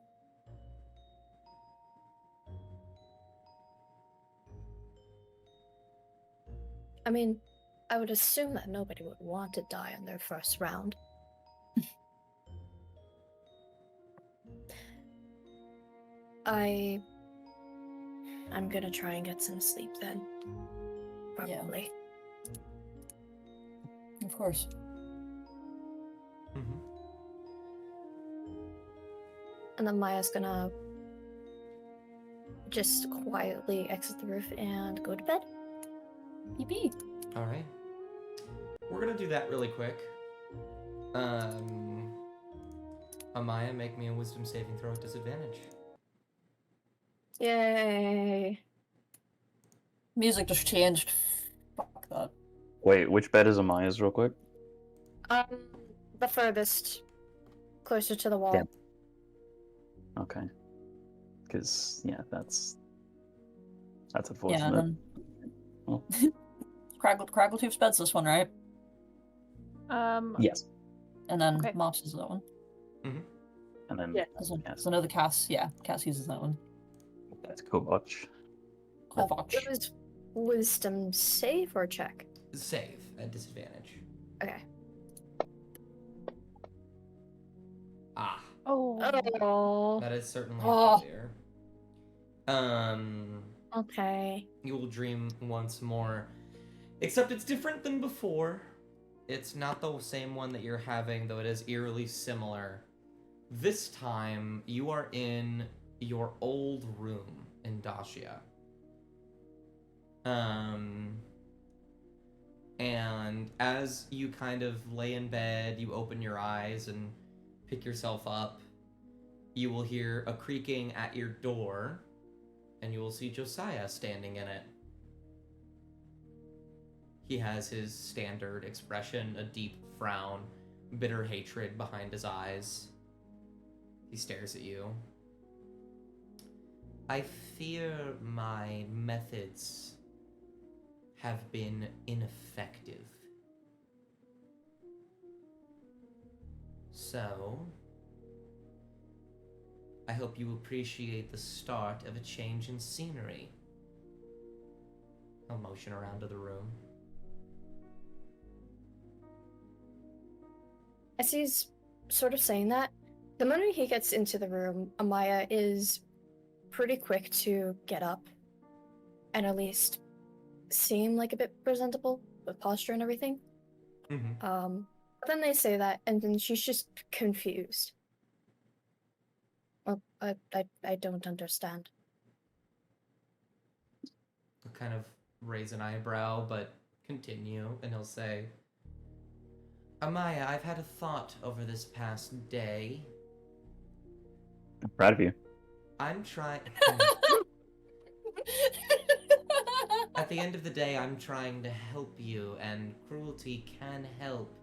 I mean, I would assume that nobody would want to die on their first round. I'm gonna try and get some sleep then. Yeah. Probably. Of course. Mm-hmm. And then Maya's gonna just quietly exit the roof and go to bed. Yippee. All right. We're gonna do that really quick. Amaya, make me a wisdom saving throw at disadvantage. Yay! Music just changed. Fuck that. Wait, which bed is Amaya's real quick? The furthest, closer to the wall. Damn. Okay. Because, yeah, that's unfortunate. Yeah, and then... Well. Craggletooth's bed's this one, right? Yes. And then Okay. Mops is that one. And then Yeah. So Yes. I know the Cass, yeah, Cass uses that one. that's Kovach. Kovac. It was wisdom save or check? Save at disadvantage. Okay. Ah, Oh. Oh. that is certainly Oh. a failure. Okay. You will dream once more. Except it's different than before. It's not the same one that you're having, though it is eerily similar. This time, you are in your old room in Dacia. And as you kind of lay in bed, you open your eyes and pick yourself up, you will hear a creaking at your door, and you will see Josiah standing in it. He has his standard expression, a deep frown, bitter hatred behind his eyes. He stares at you. I fear my methods have been ineffective. So, I hope you appreciate the start of a change in scenery. I'll motion around to the room. As he's sort of saying that, the moment he gets into the room, Amaya is pretty quick to get up and at least seem like a bit presentable with posture and everything. Mm-hmm. But then they say that, and then she's just confused. Well, I don't understand. He'll kind of raise an eyebrow, but continue, and he'll say, Amaya, I've had a thought over this past day. I'm proud of you. I'm trying... At the end of the day, I'm trying to help you, and cruelty can help.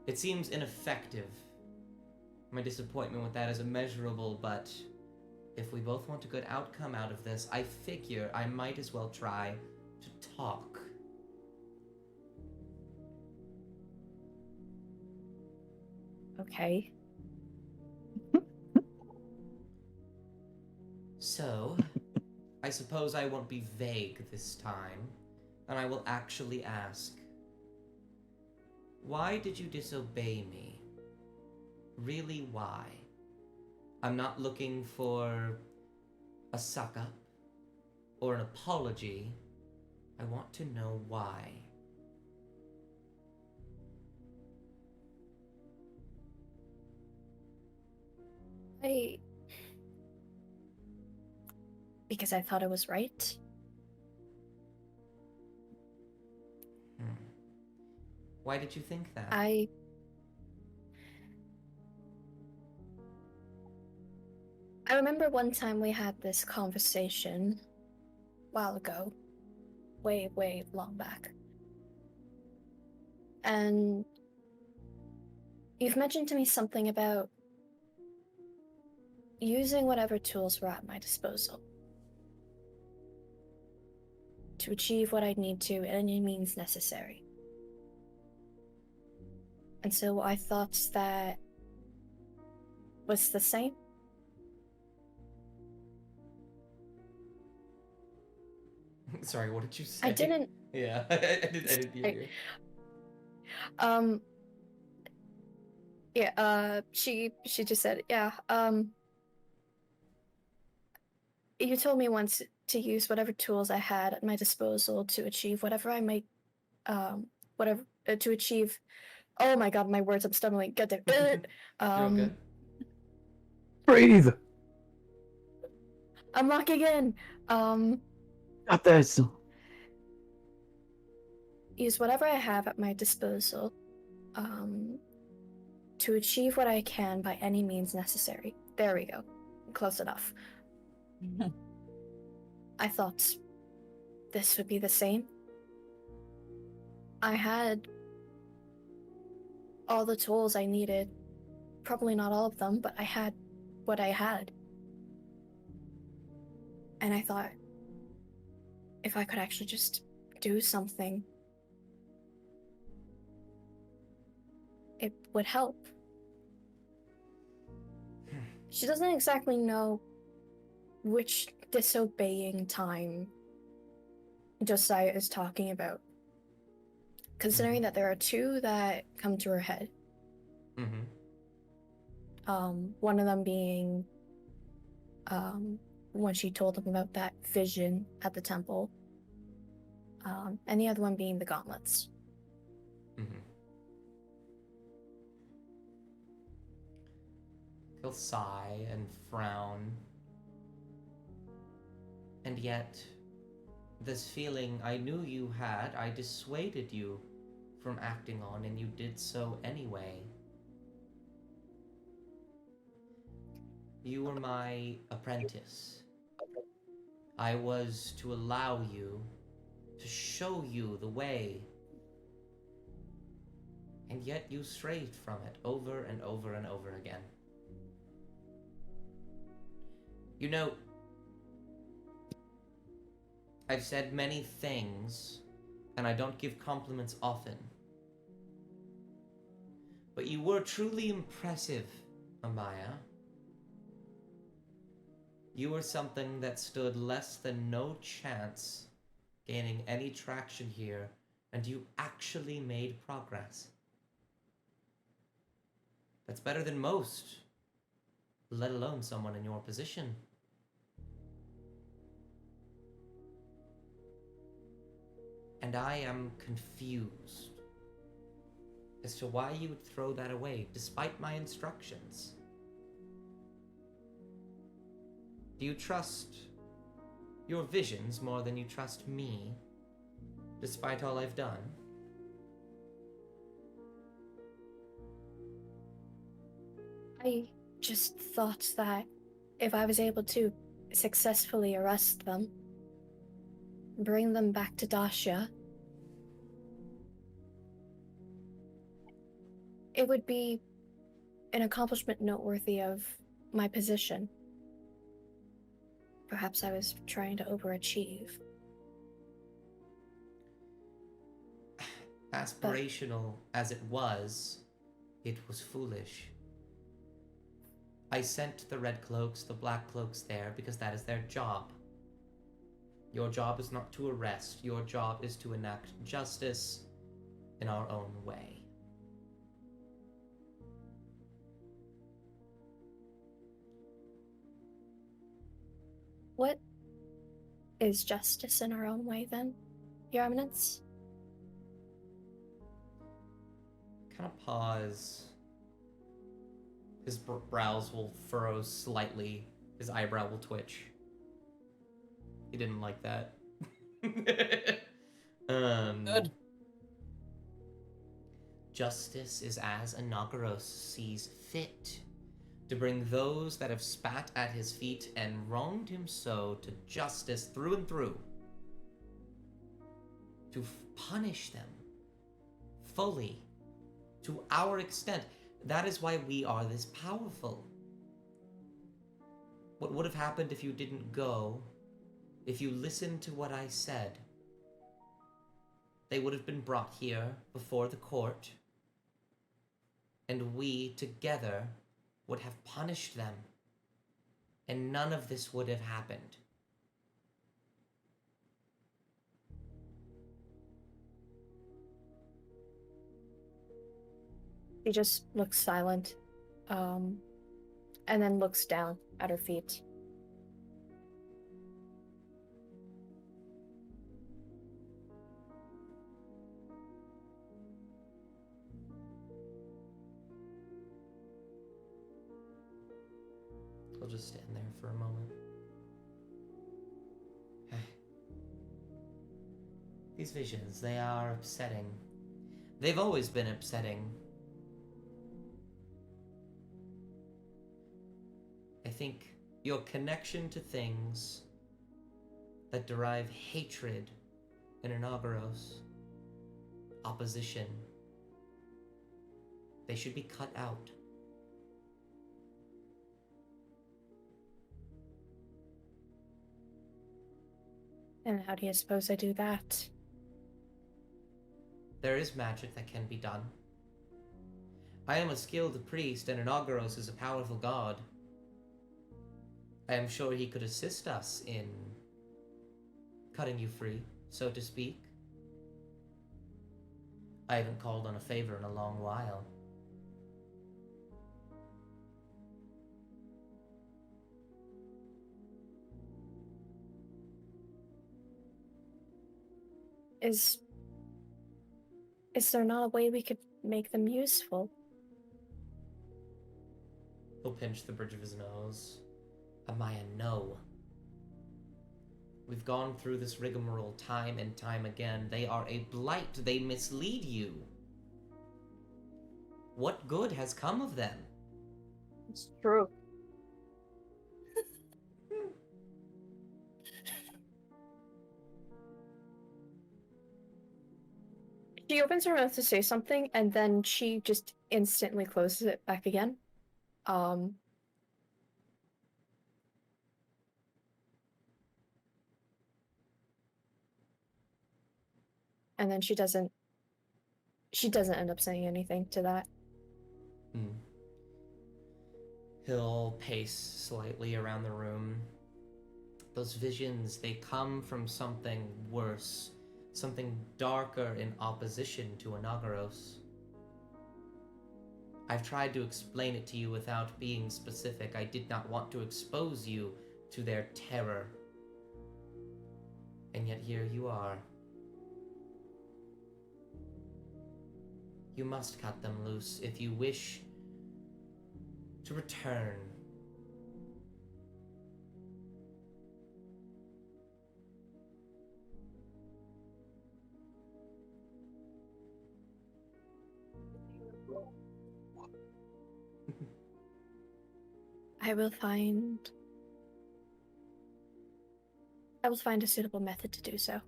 It seems ineffective. My disappointment with that is immeasurable, but if we both want a good outcome out of this, I figure I might as well try to talk. Okay. So, I suppose I won't be vague this time, and I will actually ask, why did you disobey me? Really, why? I'm not looking for a suck-up or an apology. I want to know why. Because I thought it was right. Why did you think that? I remember one time we had this conversation a while ago. Way, way long back. And you've mentioned to me something about using whatever tools were at my disposal to achieve what I need to at any means necessary. And so I thought that was the same. Sorry, what did you say? I didn't. Yeah, I didn't hear you. Um. Yeah. She just said, yeah. You told me once to use whatever tools I had at my disposal to achieve whatever I might. Whatever to achieve. Oh my god, my words! I'm stumbling. Get there. You're all good. Breathe. I'm locking in. Got this. Use whatever I have at my disposal. To achieve what I can by any means necessary. There we go. Close enough. I thought this would be the same. I had all the tools I needed. Probably not all of them, but I had what I had. And I thought, if I could actually just do something, it would help. She doesn't exactly know which disobeying time Josiah is talking about, considering that there are two that come to her head. Mm-hmm. One of them being when she told him about that vision at the temple, and the other one being the gauntlets. Mm-hmm. He'll sigh and frown. And yet, this feeling I knew you had, I dissuaded you from acting on, and you did so anyway. You were my apprentice. I was to allow you, to show you the way. And yet you strayed from it over and over and over again. You know, I've said many things, and I don't give compliments often. But you were truly impressive, Amaya. You were something that stood less than no chance gaining any traction here, and you actually made progress. That's better than most, let alone someone in your position. And I am confused as to why you would throw that away, despite my instructions. Do you trust your visions more than you trust me, despite all I've done? I just thought that if I was able to successfully arrest them, bring them back to Dasha, it would be an accomplishment noteworthy of my position. Perhaps I was trying to overachieve. Aspirational as it was foolish. I sent the red cloaks, the black cloaks there because that is their job. Your job is not to arrest, your job is to enact justice in our own way. What is justice in our own way, then, Your Eminence? Kind of pause. His brows will furrow slightly. His eyebrow will twitch. He didn't like that. Good. Justice is as Anagaros sees fit, to bring those that have spat at his feet and wronged him so to justice through and through. To punish them fully, to our extent. That is why we are this powerful. What would have happened if you didn't go, if you listened to what I said? They would have been brought here before the court, and we together would have punished them, and none of this would have happened. She just looks silent, and then looks down at her feet. I'll just stand there for a moment. These visions, they are upsetting. They've always been upsetting. I think your connection to things that derive hatred in Inagoros, opposition, they should be cut out. And how do you suppose I do that? There is magic that can be done. I am a skilled priest, and Inagoros is a powerful god. I am sure he could assist us in cutting you free, so to speak. I haven't called on a favor in a long while. Is there not a way we could make them useful? He'll pinch the bridge of his nose. Amaya, no. We've gone through this rigmarole time and time again. They are a blight. They mislead you. What good has come of them? It's true. She opens her mouth to say something, and then she just instantly closes it back again. And then she doesn't end up saying anything to that. He'll pace slightly around the room. Those visions, they come from something worse, something darker in opposition to Inagoros. I've tried to explain it to you without being specific. I did not want to expose you to their terror. And yet here you are. You must cut them loose if you wish to return. I will find a suitable method to do so.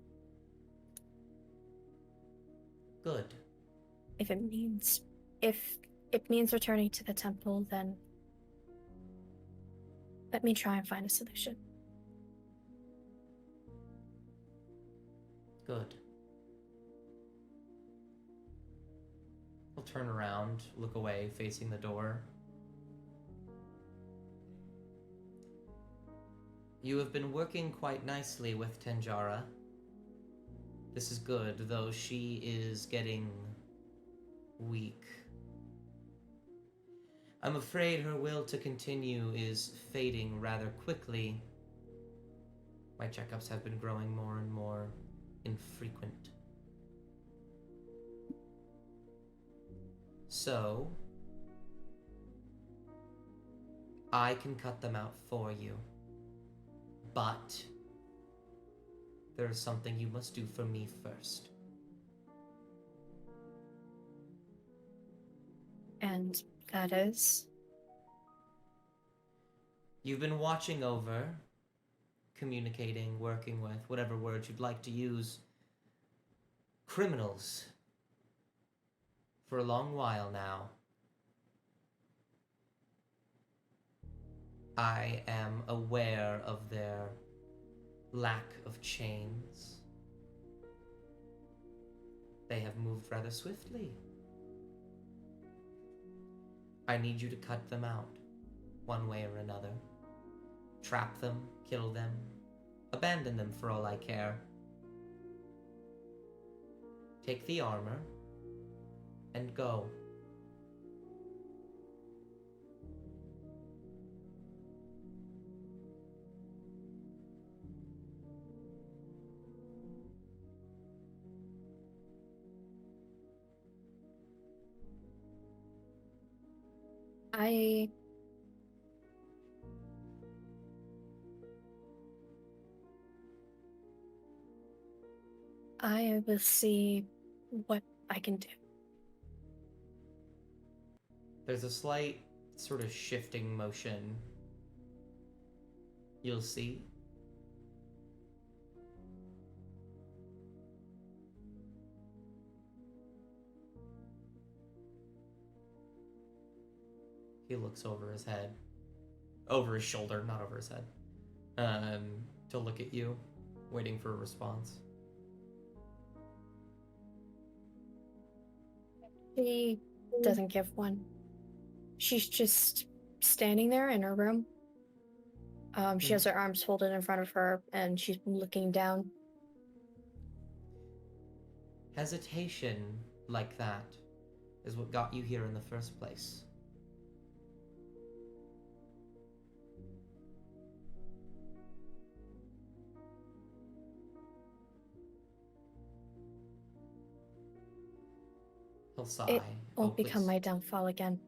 Good. If it means returning to the temple, then let me try and find a solution. Good. He'll turn around, look away, facing the door. You have been working quite nicely with Tenjara. This is good, though she is getting weak. I'm afraid her will to continue is fading rather quickly. My checkups have been growing more and more infrequent. So, I can cut them out for you. But there is something you must do for me first. And that is? You've been watching over, communicating, working with, whatever words you'd like to use, criminals for a long while now. I am aware of their lack of chains. They have moved rather swiftly. I need you to cut them out, one way or another. Trap them, kill them, abandon them for all I care. Take the armor, and go. I will see what I can do. There's a slight sort of shifting motion. You'll see. He looks over his head. Over his shoulder, not over his head. To look at you, waiting for a response. She doesn't give one. She's just standing there in her room. She has her arms folded in front of her, and she's looking down. Hesitation like that is what got you here in the first place. He'll sigh. It won't Oh, become please. my downfall again.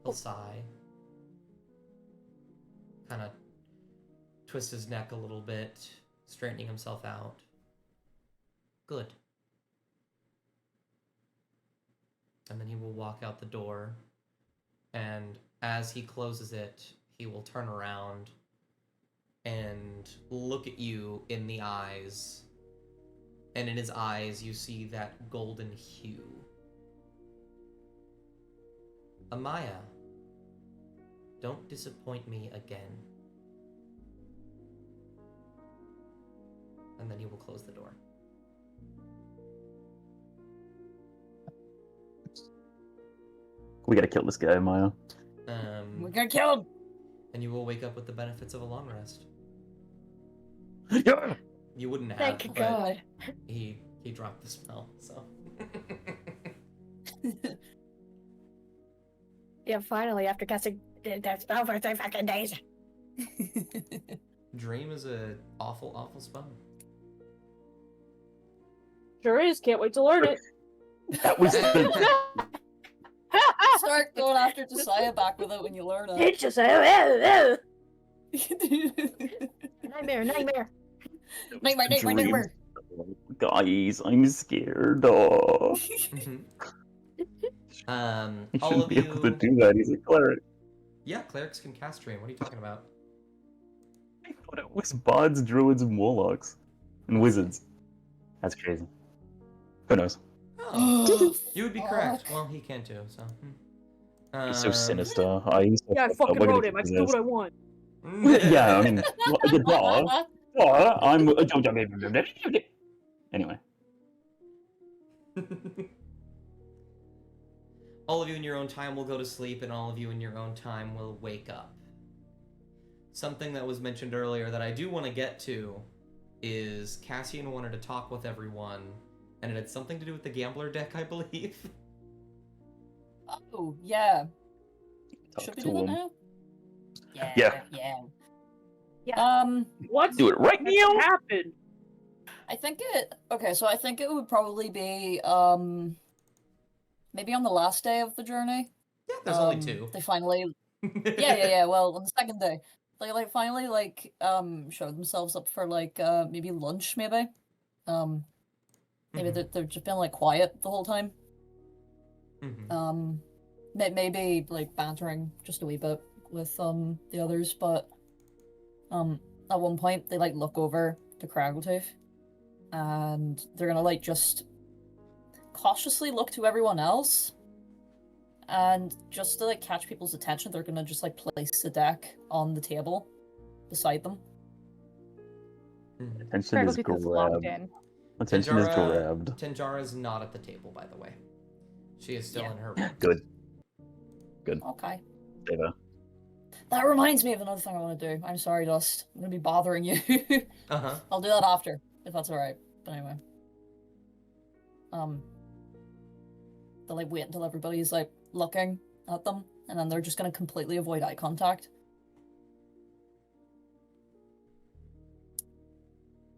He'll sigh. Kind of twist his neck a little bit, straightening himself out. Good. And then he will walk out the door, and as he closes it, he will turn around and look at you in the eyes. And in his eyes, you see that golden hue. Amaya, don't disappoint me again. And then he will close the door. We gotta kill this guy, Maya. We're gonna kill him! And you will wake up with the benefits of a long rest. Yeah. You wouldn't have, Thank but God. he dropped the spell, so. Yeah, finally, after casting that spell for 3 fucking days. Dream is a awful spell. Sure is. Can't wait to learn it. That was the Start going after Josiah back with it when you learn it. It's just Nightmare, nightmare. Nightmare. Guys, I'm scared. Oh. He All shouldn't of be able to you. do that. He's a cleric. Yeah, clerics can cast Dream. What are you talking about? I thought it was bards, druids, and warlocks, and wizards. That's crazy. Who knows? Oh, you would be correct. Well, he can too, so. He's so sinister. He's so Yeah, I fucked up. fucking We're gonna wrote him. I get can do what I possessed. want. Yeah, I mean, I'm. Anyway. All of you in your own time will go to sleep, and all of you in your own time will wake up. Something that was mentioned earlier that I do want to get to is Cassian wanted to talk with everyone, and it had something to do with the gambler deck, I believe. Oh, yeah. Talk Should we to do that him. now? Yeah. Yeah. What? Do it right now. happened? I think it. Okay, so I think it would probably be maybe on the last day of the journey. Yeah, there's only two. They finally. Yeah. Well, on the second day, they like finally like showed themselves up for like maybe lunch, maybe. Maybe Mhm. they've just been like quiet the whole time. Mhm. Maybe like bantering just a wee bit with the others, but at one point they like look over to Craggletooth, and they're gonna like just cautiously look to everyone else, and just to like catch people's attention, they're gonna just like place the deck on the table beside them. Mhm. Attention is Craggletooth is locked grabbed. in. Attention is grabbed. Tenjara is not at the table, by the way. She is still in her room. Good. Okay. Save her. That reminds me of another thing I want to do. I'm sorry, Dust. I'm gonna be bothering you. Uh-huh. I'll do that after, if that's alright. But anyway. They'll like wait until everybody's like looking at them, and then they're just gonna completely avoid eye contact.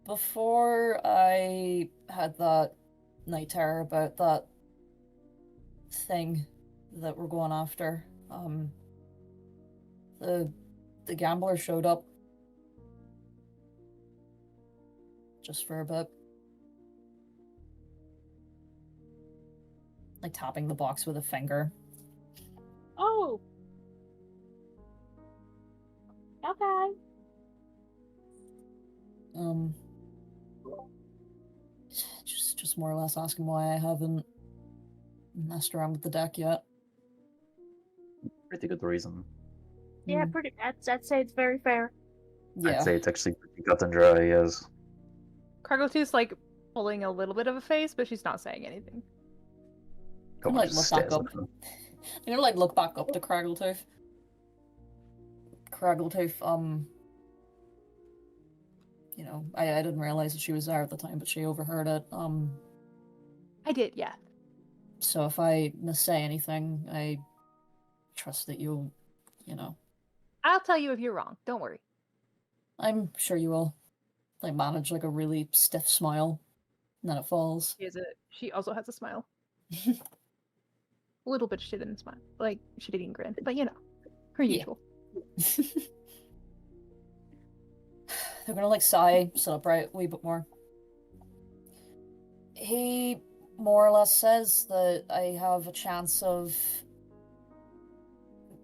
Before I had that night terror about that thing that we're going after. The gambler showed up just for a bit. Like tapping the box with a finger. Oh. Okay. Just more or less asking why I haven't messed around with the deck yet. Pretty good reason. Yeah, pretty. I'd say it's very fair. Yeah. I'd say it's actually pretty cut and dry, yes. Cargotooth's like pulling a little bit of a face, but she's not saying anything. I'm like look back up. I'm gonna like look back up to Craggletooth. Craggletooth, you know, I didn't realize that she was there at the time, but she overheard it. I did, yeah. So if I missay anything, I trust that you'll, you know. I'll tell you if you're wrong. Don't worry. I'm sure you will. Like manage like a really stiff smile, and then it falls. She also has a smile. A little bit shit-eating smile, like shit-eating grin, but you know, her Yeah. usual. They're gonna like sigh, sit upright a wee bit more. He more or less says that I have a chance of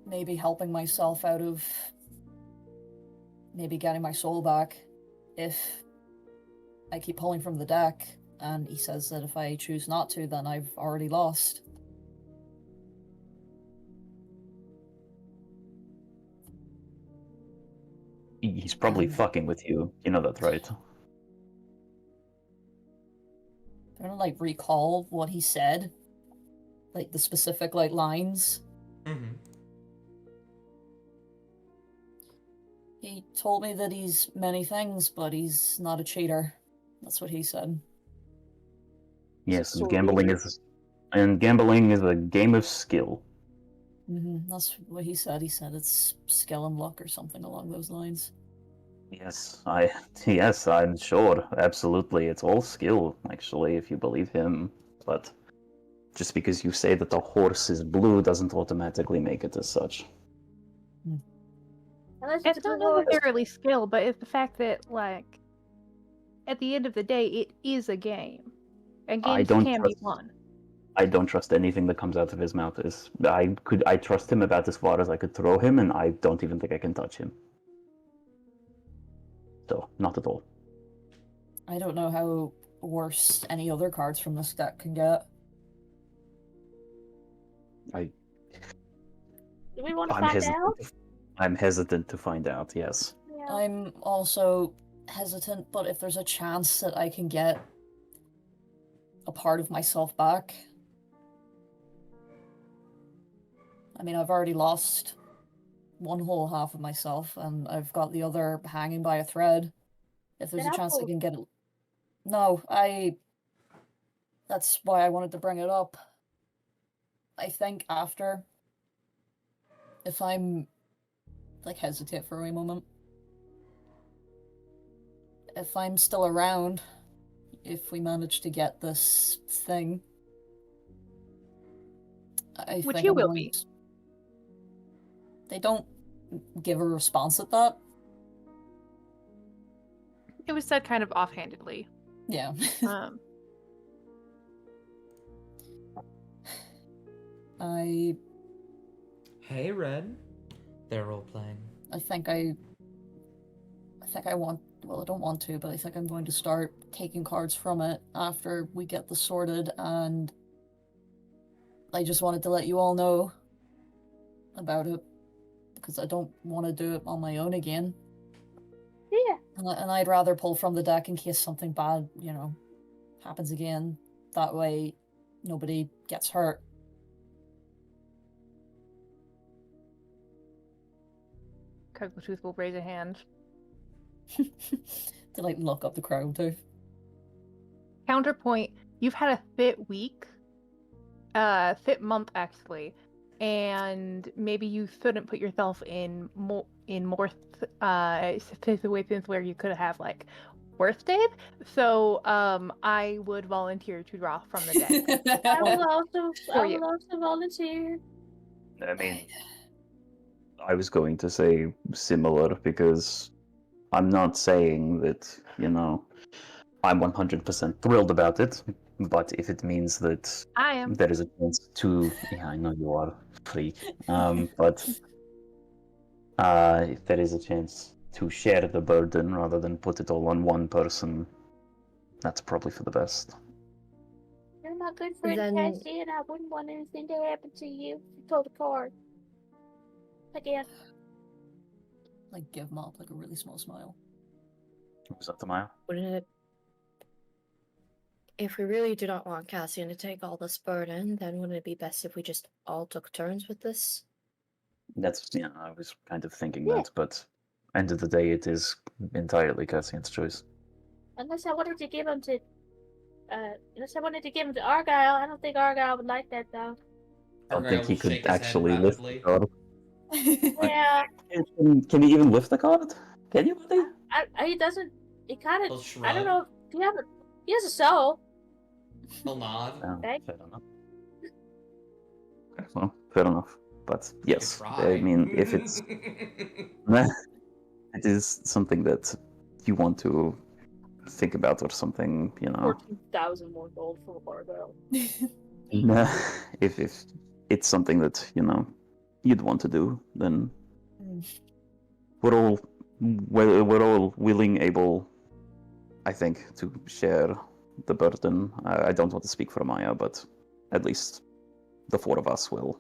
maybe helping myself out of maybe getting my soul back if I keep pulling from the deck, and he says that if I choose not to, then I've already lost. He's probably fucking with you. You know that, right? I'm gonna like recall what he said, like the specific like lines. Mm-hmm. He told me that he's many things, but he's not a cheater. That's what he said. Yes, So gambling is a game of skill. That's what he said. He said it's skill and luck or something along those lines. Yes, I'm sure. Absolutely. It's all skill, actually, if you believe him. But just because you say that the horse is blue doesn't automatically make it as such. Unless It's a not blue horse. necessarily skill, but it's the fact that, like, at the end of the day, it is a game. And I games don't can be trust- won. I don't trust anything that comes out of his mouth. I trust him about as far as I could throw him, and I don't even think I can touch him. So, not at all. I don't know how worse any other cards from this deck can get. Do we want to I'm find hesitant. out? I'm hesitant to find out, yes. Yeah. I'm also hesitant, but if there's a chance that I can get a part of myself back. I mean, I've already lost one whole half of myself, and I've got the other hanging by a thread. If there's Then a chance I I'll- can get it. No, that's why I wanted to bring it up. I think after, if I'm like hesitate for a moment, if I'm still around, if we manage to get this thing, I Which think you I'm will going be. to- They don't give a response at that. It was said kind of offhandedly. Yeah. Um, I Hey, Red. They're role playing. think I want, well, I don't want to, but I think I'm going to start taking cards from it after we get this sorted, and I just wanted to let you all know about it, because I don't want to do it on my own again. Yeah. And I'd rather pull from the deck in case something bad, happens again. That way, nobody gets hurt. Cuggletooth will raise a hand. To like look up the crowd too. Counterpoint, you've had a fit week. Fit month actually. And maybe you couldn't put yourself in more situations where you could have like worsted. So I would volunteer to draw from the deck. I will also For you. volunteer. I mean, I was going to say similar because I'm not saying that, I'm 100% thrilled about it, but if it means that I am. there is a chance to. Yeah, I know you are, freak. But if there is a chance to share the burden rather than put it all on one person, that's probably for the best. You're my good friend, Then- Cassie, and I wouldn't want anything to happen to you. You pulled a card. Again. Like, give Mop like a really small smile. Was that the mile? Wouldn't it? If we really do not want Cassian to take all this burden, then wouldn't it be best if we just all took turns with this? That's, I was kind of thinking Yeah. that, but end of the day, it is entirely Cassian's choice. Unless I wanted to give him to Argyle. I don't think Argyle would like that though. I don't Argyle think he will shake could his head actually lift the rapidly. card. Yeah. Can he even lift the card? Can you, buddy? He doesn't. He kind He'll of. shrug. I don't know. He has a soul. He'll nod. Oh, Okay. fair enough. Okay, well, fair enough. But He could yes, try. I mean, if it's it is something that you want to think about or something, 14,000 more gold for Argyle. if it's something that you'd want to do, then we're all willing, able, I think, to share the burden. I don't want to speak for Maya, but at least the four of us will.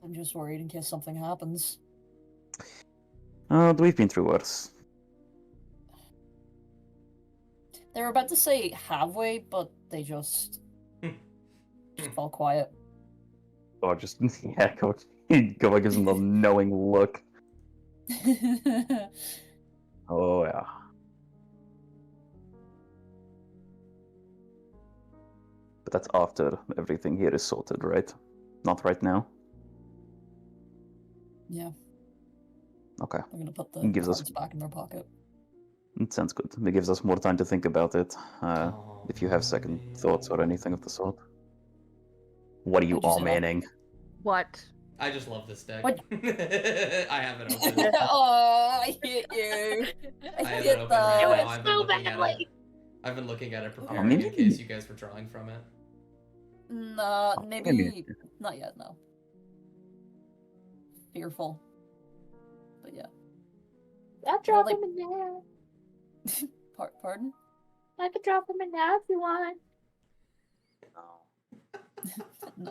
I'm just worried in case something happens. We've been through worse. They were about to say have we, but they just fell quiet. Or just, yeah, go gives him a knowing look. Oh, yeah. But that's after everything here is sorted, right? Not right now? Yeah, Okay, I'm gonna put the It gives us- cards back in their pocket. it sounds good. It gives us more time to think about it. Oh, If you have second thoughts or anything of the sort. What are you What'd you all say, Mom? manning? What? I just love this deck. What? I have it open. Oh, I hate you. I I have it hate open right that. now. I've been so looking at it. badly. I've been looking at it, Oh, preparing maybe- in case you guys were drawing from it. Nah, maybe- maybe not yet. No. Fearful. But yeah. I'll drop like- him in now. Pardon? I could drop him in now if you want.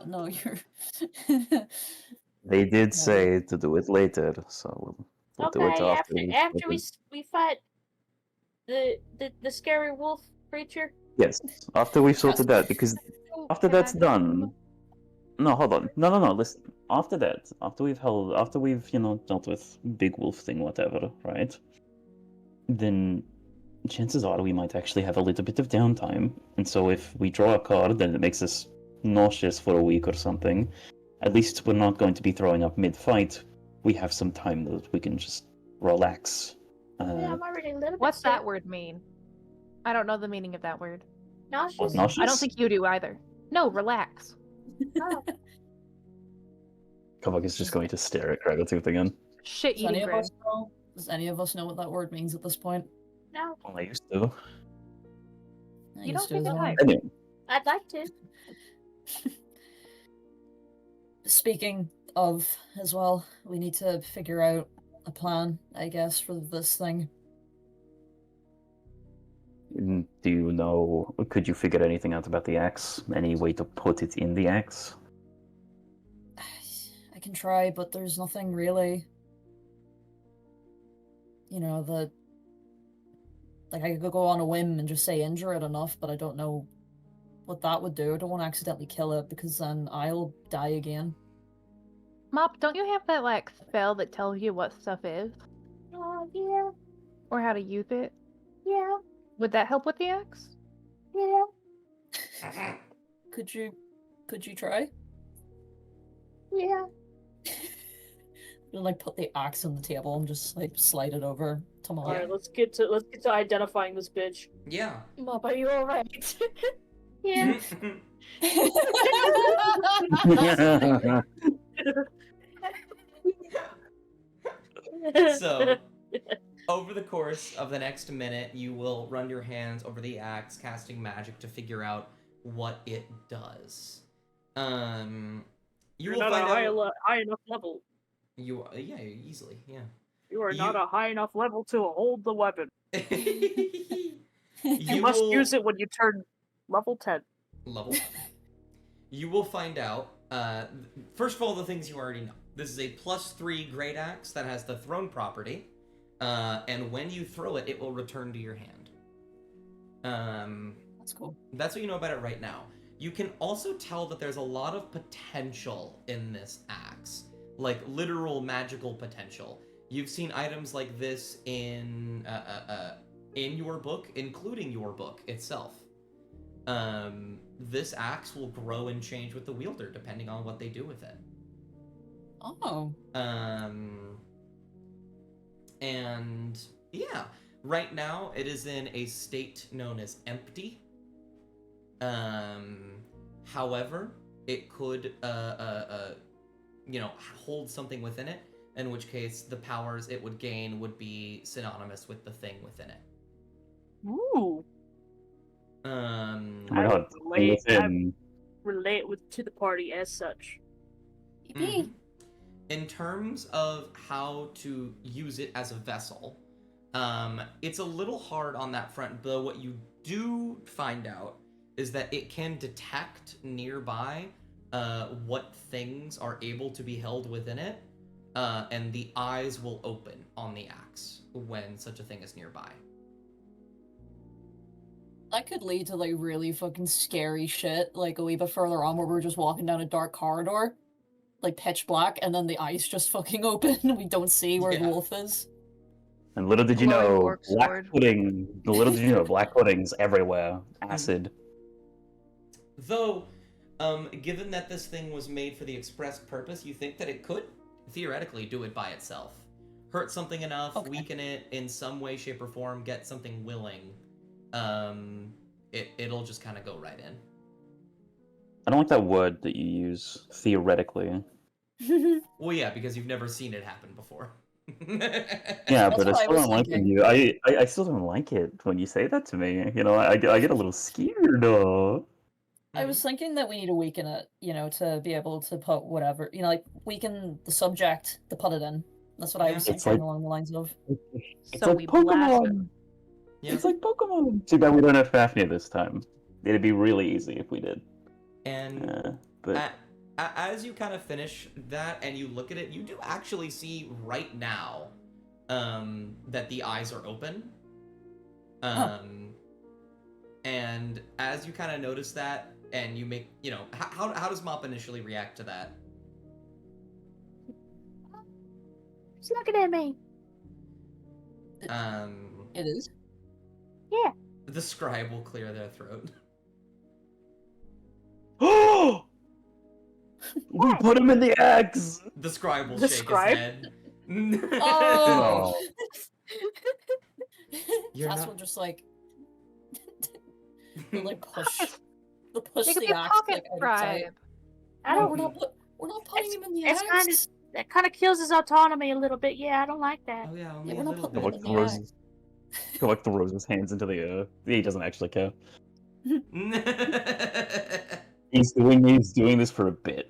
No, you're. They did No. say to do it later, so we'll do it Okay, after. we fight the scary wolf creature. Yes, after we've sorted that, because after Can I that's do- done. No, hold on. No. Listen. After that, after we've dealt with big wolf thing, whatever, right? Then chances are we might actually have a little bit of downtime, and so if we draw a card, then it makes us nauseous for a week or something. At least we're not going to be throwing up mid-fight. We have some time that we can just relax. Yeah, I'm already a little bit What's that sick. word mean? I don't know the meaning of that word. Nauseous. Nauseous? I don't think you do either. No, relax. Oh, Kavak is just going to stare at Kragatooth again. Shit Does any eating of brain. us know? Does any of us know what that word means at this point? no, Well, I used to. I You used don't to think as I- well. Anyway, I'd like to. Speaking of, as well, we need to figure out a plan, I guess, for this thing. do you know? Could you figure anything out about the axe? Any way to put it in the axe? I can try, but there's nothing really. Like, I could go on a whim and just say injure it enough, but I don't know what that would do. I don't want to accidentally kill it, because then I'll die again. Mop, don't you have that like spell that tells you what stuff is Oh yeah, or how to use it? yeah, Would that help with the axe? yeah. Could you try? Yeah. And, like, put the axe on the table and just, like, slide it over to Mom. All right, let's get to identifying this bitch. Yeah. Mop, are you alright? Yeah. So, over the course of the next minute, you will run your hands over the axe, casting magic to figure out what it does. You You're will not find a high, out. high enough level. You yeah, easily, yeah. You are not You- a high enough level to hold the weapon. You You must will use it when you turn level 10. level. You will find out. First of all, the things you already know. This is a +3 great axe that has the thrown property, and when you throw it, it will return to your hand. That's cool. That's what you know about it right now. You can also tell that there's a lot of potential in this axe, like literal magical potential. You've seen items like this in your book, including your book itself. This axe will grow and change with the wielder depending on what they do with it. Oh. And yeah, right now it is in a state known as empty. However, it could hold something within it, in which case the powers it would gain would be synonymous with the thing within it. Ooh. Oh my god. Relate to the party as such. Mhm. In terms of how to use it as a vessel, it's a little hard on that front, but what you do find out is that it can detect nearby what things are able to be held within it, and the eyes will open on the axe when such a thing is nearby. That could lead to like really fucking scary shit, like a wee bit further on where we're just walking down a dark corridor, like pitch black, and then the eyes just fucking open and we don't see where the Yeah. wolf is. And little did you Glowing know, orc black sword. pudding. Little did you know, black pudding's everywhere. Acid. Though, given that this thing was made for the express purpose, you think that it could theoretically do it by itself. Hurt something enough, Okay. weaken it in some way, shape, or form, get something willing. It'll just kind of go right in. I don't like that word that you use. Theoretically. Well, yeah, because you've never seen it happen before. Yeah, That's but I what I still was don't like when thinking. you. I still don't like it when you say that to me. You know, I get a little scared. I was thinking that we need to weaken it, to be able to put whatever, like weaken the subject to put it in. That's what I Yeah. was It's thinking like- along the lines of. It's So like we blast it. Pokemon. Yeah. It's like Pokemon. Too bad we don't have Fafnir this time. It'd be really easy if we did. And But as you kind of finish that and you look at it, you do actually see right now that the eyes are open. And as you kind of notice that, and you make, how does Mop initially react to that? He's looking at me. It is. The scribe will clear their throat. we put him in the axe. The scribe will The shake scribe? his head. Oh! You're Cass not- will just like, he'll, like push They could the be a axe pocket like out of scribe. sight. I No, don't. we're not putting him in the It's axe. kind of that kind of kills his autonomy a little bit. Yeah, I don't like that. Oh yeah, only Yeah, a we're not little putting bit. him in the axe. Go like throws his hands into the air. He doesn't actually care. He's doing this for a bit.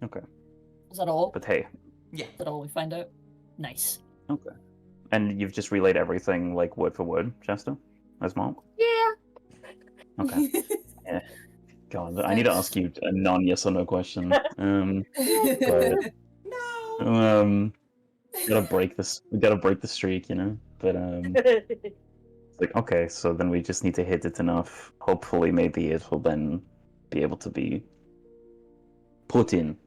Okay. Is that all? But hey, Yeah. Is that all we find out? Nice. and you've just relayed everything like word for word, Chester, as Mom. Yeah. Okay. God, I need to ask you a non-yes or no question. No. Gotta break this. We gotta break the streak, you know. But it's like okay, so then we just need to hit it enough. Hopefully, maybe it will then be able to be put in.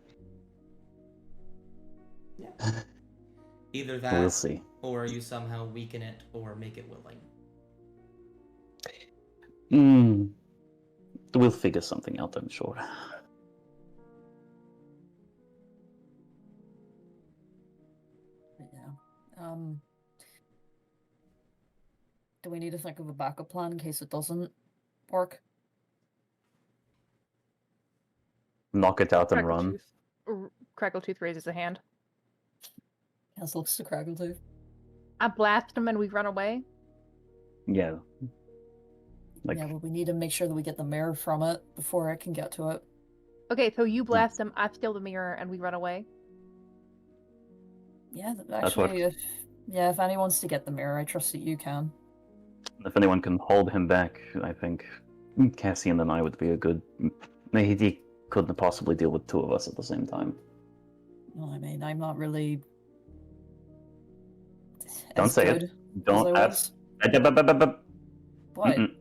Either that, We'll see. or you somehow weaken it, or make it willing. We'll figure something out, I'm sure. Yeah. Do we need to think of a backup plan in case it doesn't work. Knock it out and run. Crackletooth raises a hand. Cass looks to Craggletooth. I blast him and we run away. Yeah. Like, Yeah, but we need to make sure that we get the mirror from it before I can get to it. Okay, so you blast him, I steal the mirror, and we run away. Yeah, That's what- actually, if anyone wants to get the mirror, I trust that you can. if anyone can hold him back, I think Cassian and I would be a good. He couldn't possibly deal with two of us at the same time. Well, I mean, I'm not really. Don't as say it. good as Don't. I was. What? Mm-mm.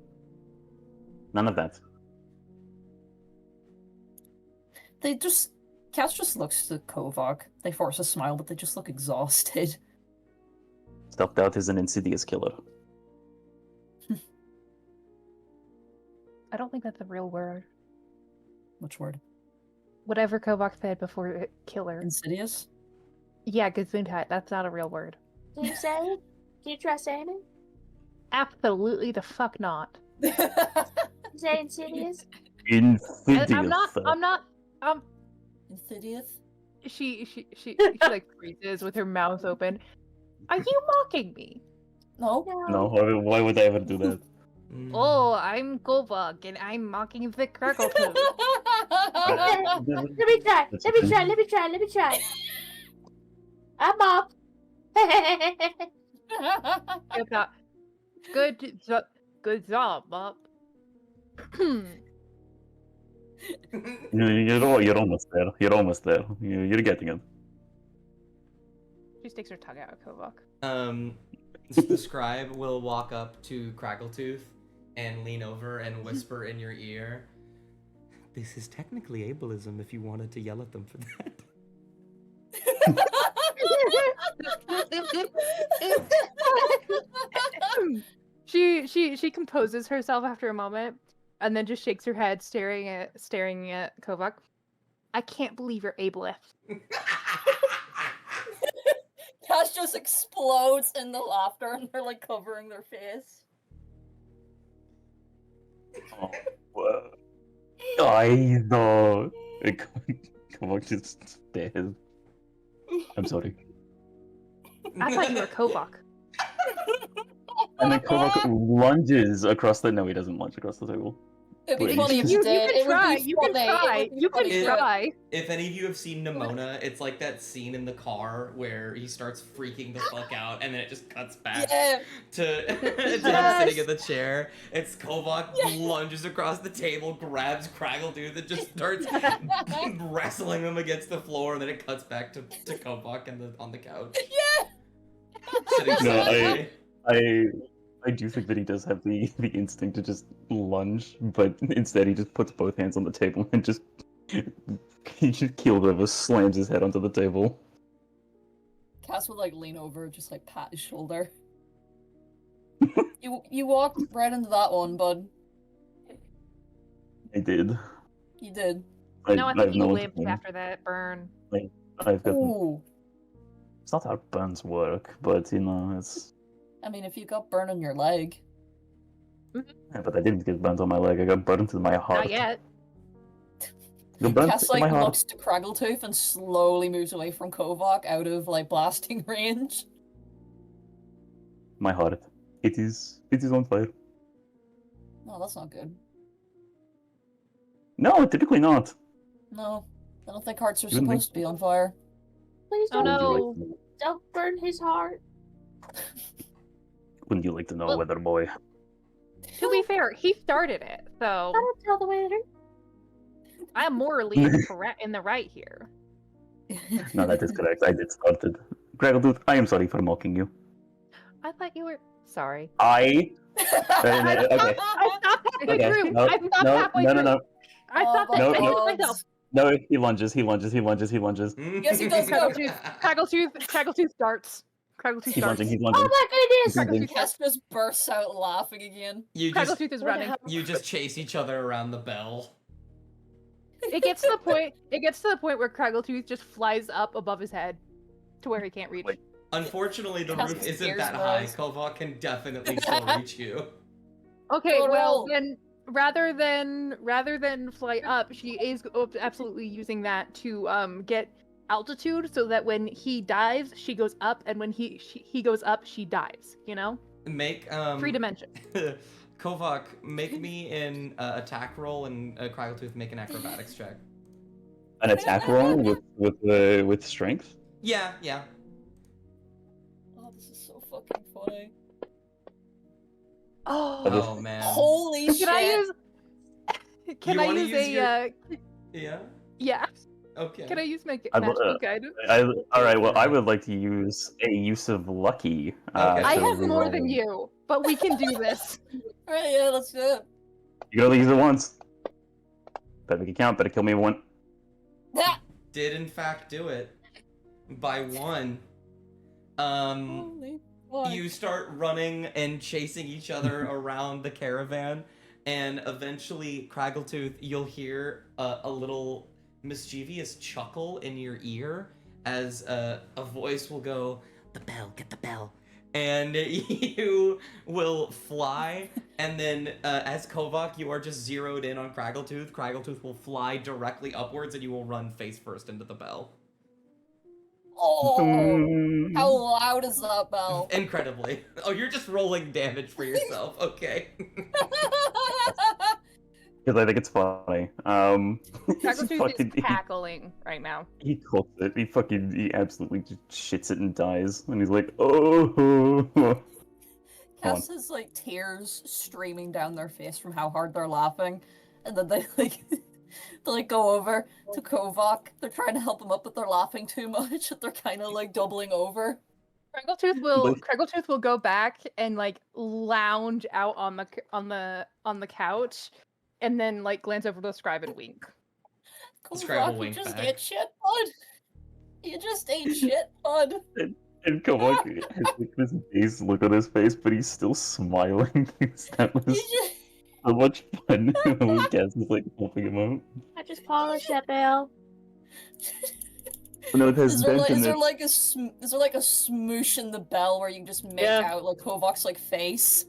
None of that. They just. Cass just looks to Kovac. They force a smile, but they just look exhausted. Self-doubt is an insidious killer. I don't think that's a real word. Which word? Whatever Kovac said before killer. Insidious? Yeah, Gesundheit. That's not a real word. Can you say it? Can you try saying it? Absolutely the fuck not. You say Insidious? Insidious. I'm not. Insidious? She like freezes with her mouth open. Are you mocking me? No. No, why would I ever do that? Oh, I'm Kovac and I'm mocking the Crackletooth. Let me try. Let me try. I'm up. Good job, Bob. You're almost there. You're almost there. You're getting it. She sticks her tongue out at Kovac. The scribe will walk up to Craggletooth and lean over and whisper in your ear, "This is technically ableism if you wanted to yell at them for that." She composes herself after a moment, and then just shakes her head, staring at Kovac. I can't believe you're ableist. Cass just explodes in the laughter, and they're like covering their face. Oh, well. I know. Come on, just dead. I'm sorry. I thought you were Kovac. And then Kovac lunges across the. No, he doesn't lunge across the table. It'd be Wait. funny if You you did. can It would try. be You can funny. try. It would be You can funny. try. If any of you have seen Nimona, it's like that scene in the car where he starts freaking the fuck out, and then it just cuts back Yeah. to him Yes. sitting in the chair. It's Kovac lunges across the table, grabs Craggletooth, and just starts wrestling him against the floor, and then it cuts back to Kovac on the couch. Yeah. Sitting No, silently. I do think that he does have the instinct to just lunge, but instead he just puts both hands on the table and just he just Keelriver slams his head onto the table. Cass would like lean over, and just like pat his shoulder. You walked right into that one, bud. I did. You did. No, I think have you no limped one to after that burn. I've got. Ooh. It's not how burns work, but you know, it's. I mean, if you got burned on your leg. Yeah, but I didn't get burnt on my leg. I got burnt into my heart. Not yet. Got burnt Cass into like my heart. looks to Craggletooth and slowly moves away from Kovac out of like blasting range. My heart. It is on fire. No, that's not good. No, typically not. No, I don't think hearts are You wouldn't think- supposed to be on fire. Please Oh, don't, Wouldn't you no. like to know- don't burn his heart. Wouldn't you like to know Well- whether boy? To be fair, he started it, so I don't tell the waiter. I'm morally in the right here. No, that is correct. I did start it. Craggletooth, I am sorry for mocking you. I thought you were sorry. Okay. I stopped halfway Okay. through. No, I stopped no, halfway no, through. no, no. I stopped Oh, halfway no. through myself. No, he lunges. Yes, he does go. Craggletooth starts. Craggletooth He's starts. lunging. Oh my goodness! Lunging. Cass just bursts out laughing again. You just Craggletooth is What the running. hell? you just chase each other around the bell. It gets to the point. It gets to the point where Craggletooth just flies up above his head, to where he can't reach. Wait. Unfortunately, the Cast roof isn't scares that high. us. Kovok can definitely still reach you. Okay, Go well roll. then, rather than fly up, she is absolutely using that to get altitude, so that when he dives, she goes up, and when he goes up, she dives. You know, Make 3 dimensions. Kovok, make me an attack roll, and Kraggletooth make an acrobatics check. An attack roll with strength. Yeah. Oh, this is so fucking funny. Oh man. Holy shit! Can I use? Can You I wanna use use a? your- Yeah. Yeah. Okay. Can I use my I'd- magical guidance? All right. Well, I would like to use a use of lucky. Okay. I to have more reroll. than you, but we can do this. Alright, yeah, let's do it. You can only use it once. Better make it count. Better kill me one. Ah! Did in fact do it by 1. Holy fuck. You start running and chasing each other around the caravan, and eventually, Kraggletooth, you'll hear a little mischievous chuckle in your ear as a voice will go, "The bell, get the bell." And you will fly, and then as Kovok, you are just zeroed in on Kraggletooth. Kraggletooth will fly directly upwards, and you will run face first into the bell. Oh, how loud is that bell? Incredibly. Oh, you're just rolling damage for yourself. Okay. Because I think it's funny. Kraggletooth is cackling right now. He cooks it. He absolutely just shits it and dies. And he's like, oh. Cass has like tears streaming down their face from how hard they're laughing, and then they like go over to Kovok. They're trying to help him up, but they're laughing too much. They're kind of like doubling over. Kraggletooth will go back and like lounge out on the couch, and then like glance over to Scribe and wink. Scribe will Kovok, you wink just back. ate shit, bud. You just ate shit, bud. And Kovak has like this dazed look on his face, but he's still smiling. That You was just... so much fun when Cass is like helping him out. I just polished that bell. No, it has Is there, dent in it. like a smoosh in the bell where you can just make Yeah. out like Kovok's like face?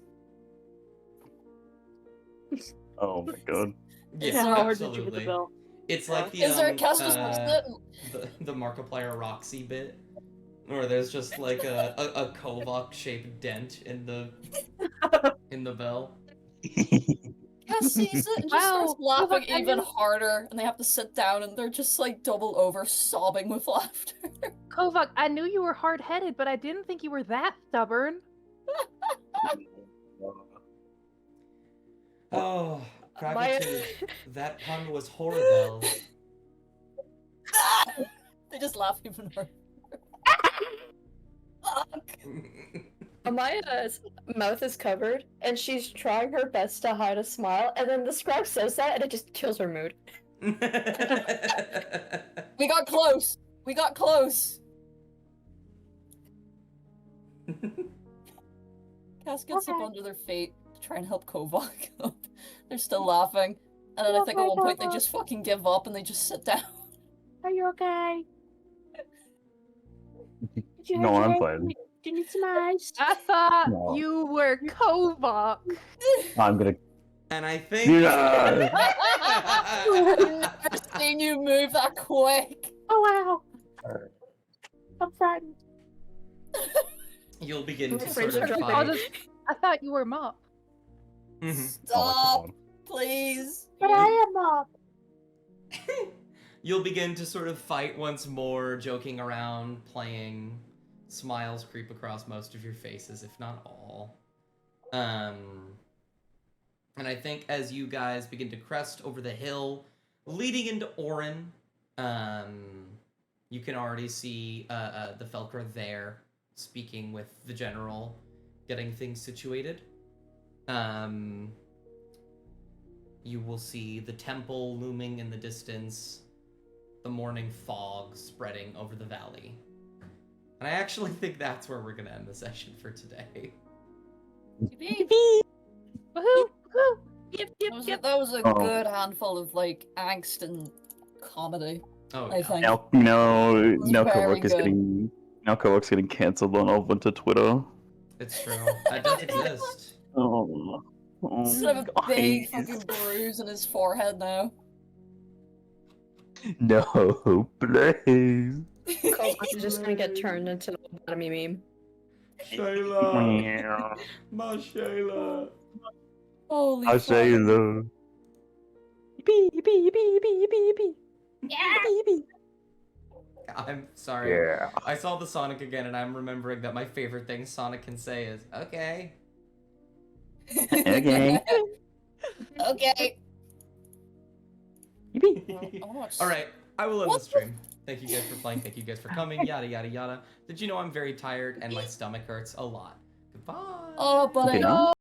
Oh my god. Yes, Yeah, How hard did you hit the absolutely. bell? It's like the Is there a Casper's the Markiplier Roxy bit, where there's just like a Kovok shaped dent in the bell. Cass sees it and just Wow, starts laughing Kovok, I even knew- harder, and they have to sit down and they're just like double over, sobbing with laughter. Kovak, I knew you were hard-headed, but I didn't think you were that stubborn. Oh, My- Kraggletooth, that pun was horrible. They just laugh even harder. Fuck. Amaya's mouth is covered, and she's trying her best to hide a smile, and then the scribe says that, and it just kills her mood. We got close. We got close. Cass gets up Okay. under their feet to try and help Kovak up. They're still laughing. And then I think at one point they just fucking give up and they just sit down. Are you okay? Did you No, hurt your I'm head? fine. Do you need some ice? I thought No. you were Kovak. I'm gonna. And I think. Yeah. I've never seen you move that quick. Oh wow! I'm frightened. You'll begin to My sort friends are of dropping. fight. I thought you were Mop. Mhm. Stop, please. But I am Mom. You'll begin to sort of fight once more, joking around, playing. Smiles creep across most of your faces, if not all. And I think as you guys begin to crest over the hill, leading into Orin, you can already see the Felker there, speaking with the general, getting things situated. You will see the temple looming in the distance, the morning fog spreading over the valley. And I actually think that's where we're going to end the session for today. Woohoo! Woohoo! Yep, That was a Oh. good handful of like angst and comedy. Oh, I yeah. think. Now very Kovak is good. getting. Now Kovacs getting cancelled on all went to Twitter. It's true. That does exist. Oh. He's gonna have a big guys. fucking bruise on his forehead now. No, please. Kovacs is just gonna get turned into the lobotomy meme. Shayla. My Shayla. Holy I fuck. say the. Yippee, yippee, yippee, yippee, yippee, yippee. Yeah. Yippee. I'm sorry. Yeah. I saw the Sonic again, and I'm remembering that my favorite thing Sonic can say is, okay. Okay. Okay. Yippee. Alright, I will end What the stream. Thank you guys for playing, thank you guys for coming, yada yada yada. Did you know I'm very tired and my stomach hurts a lot? Goodbye. Oh, buddy. Okay, now?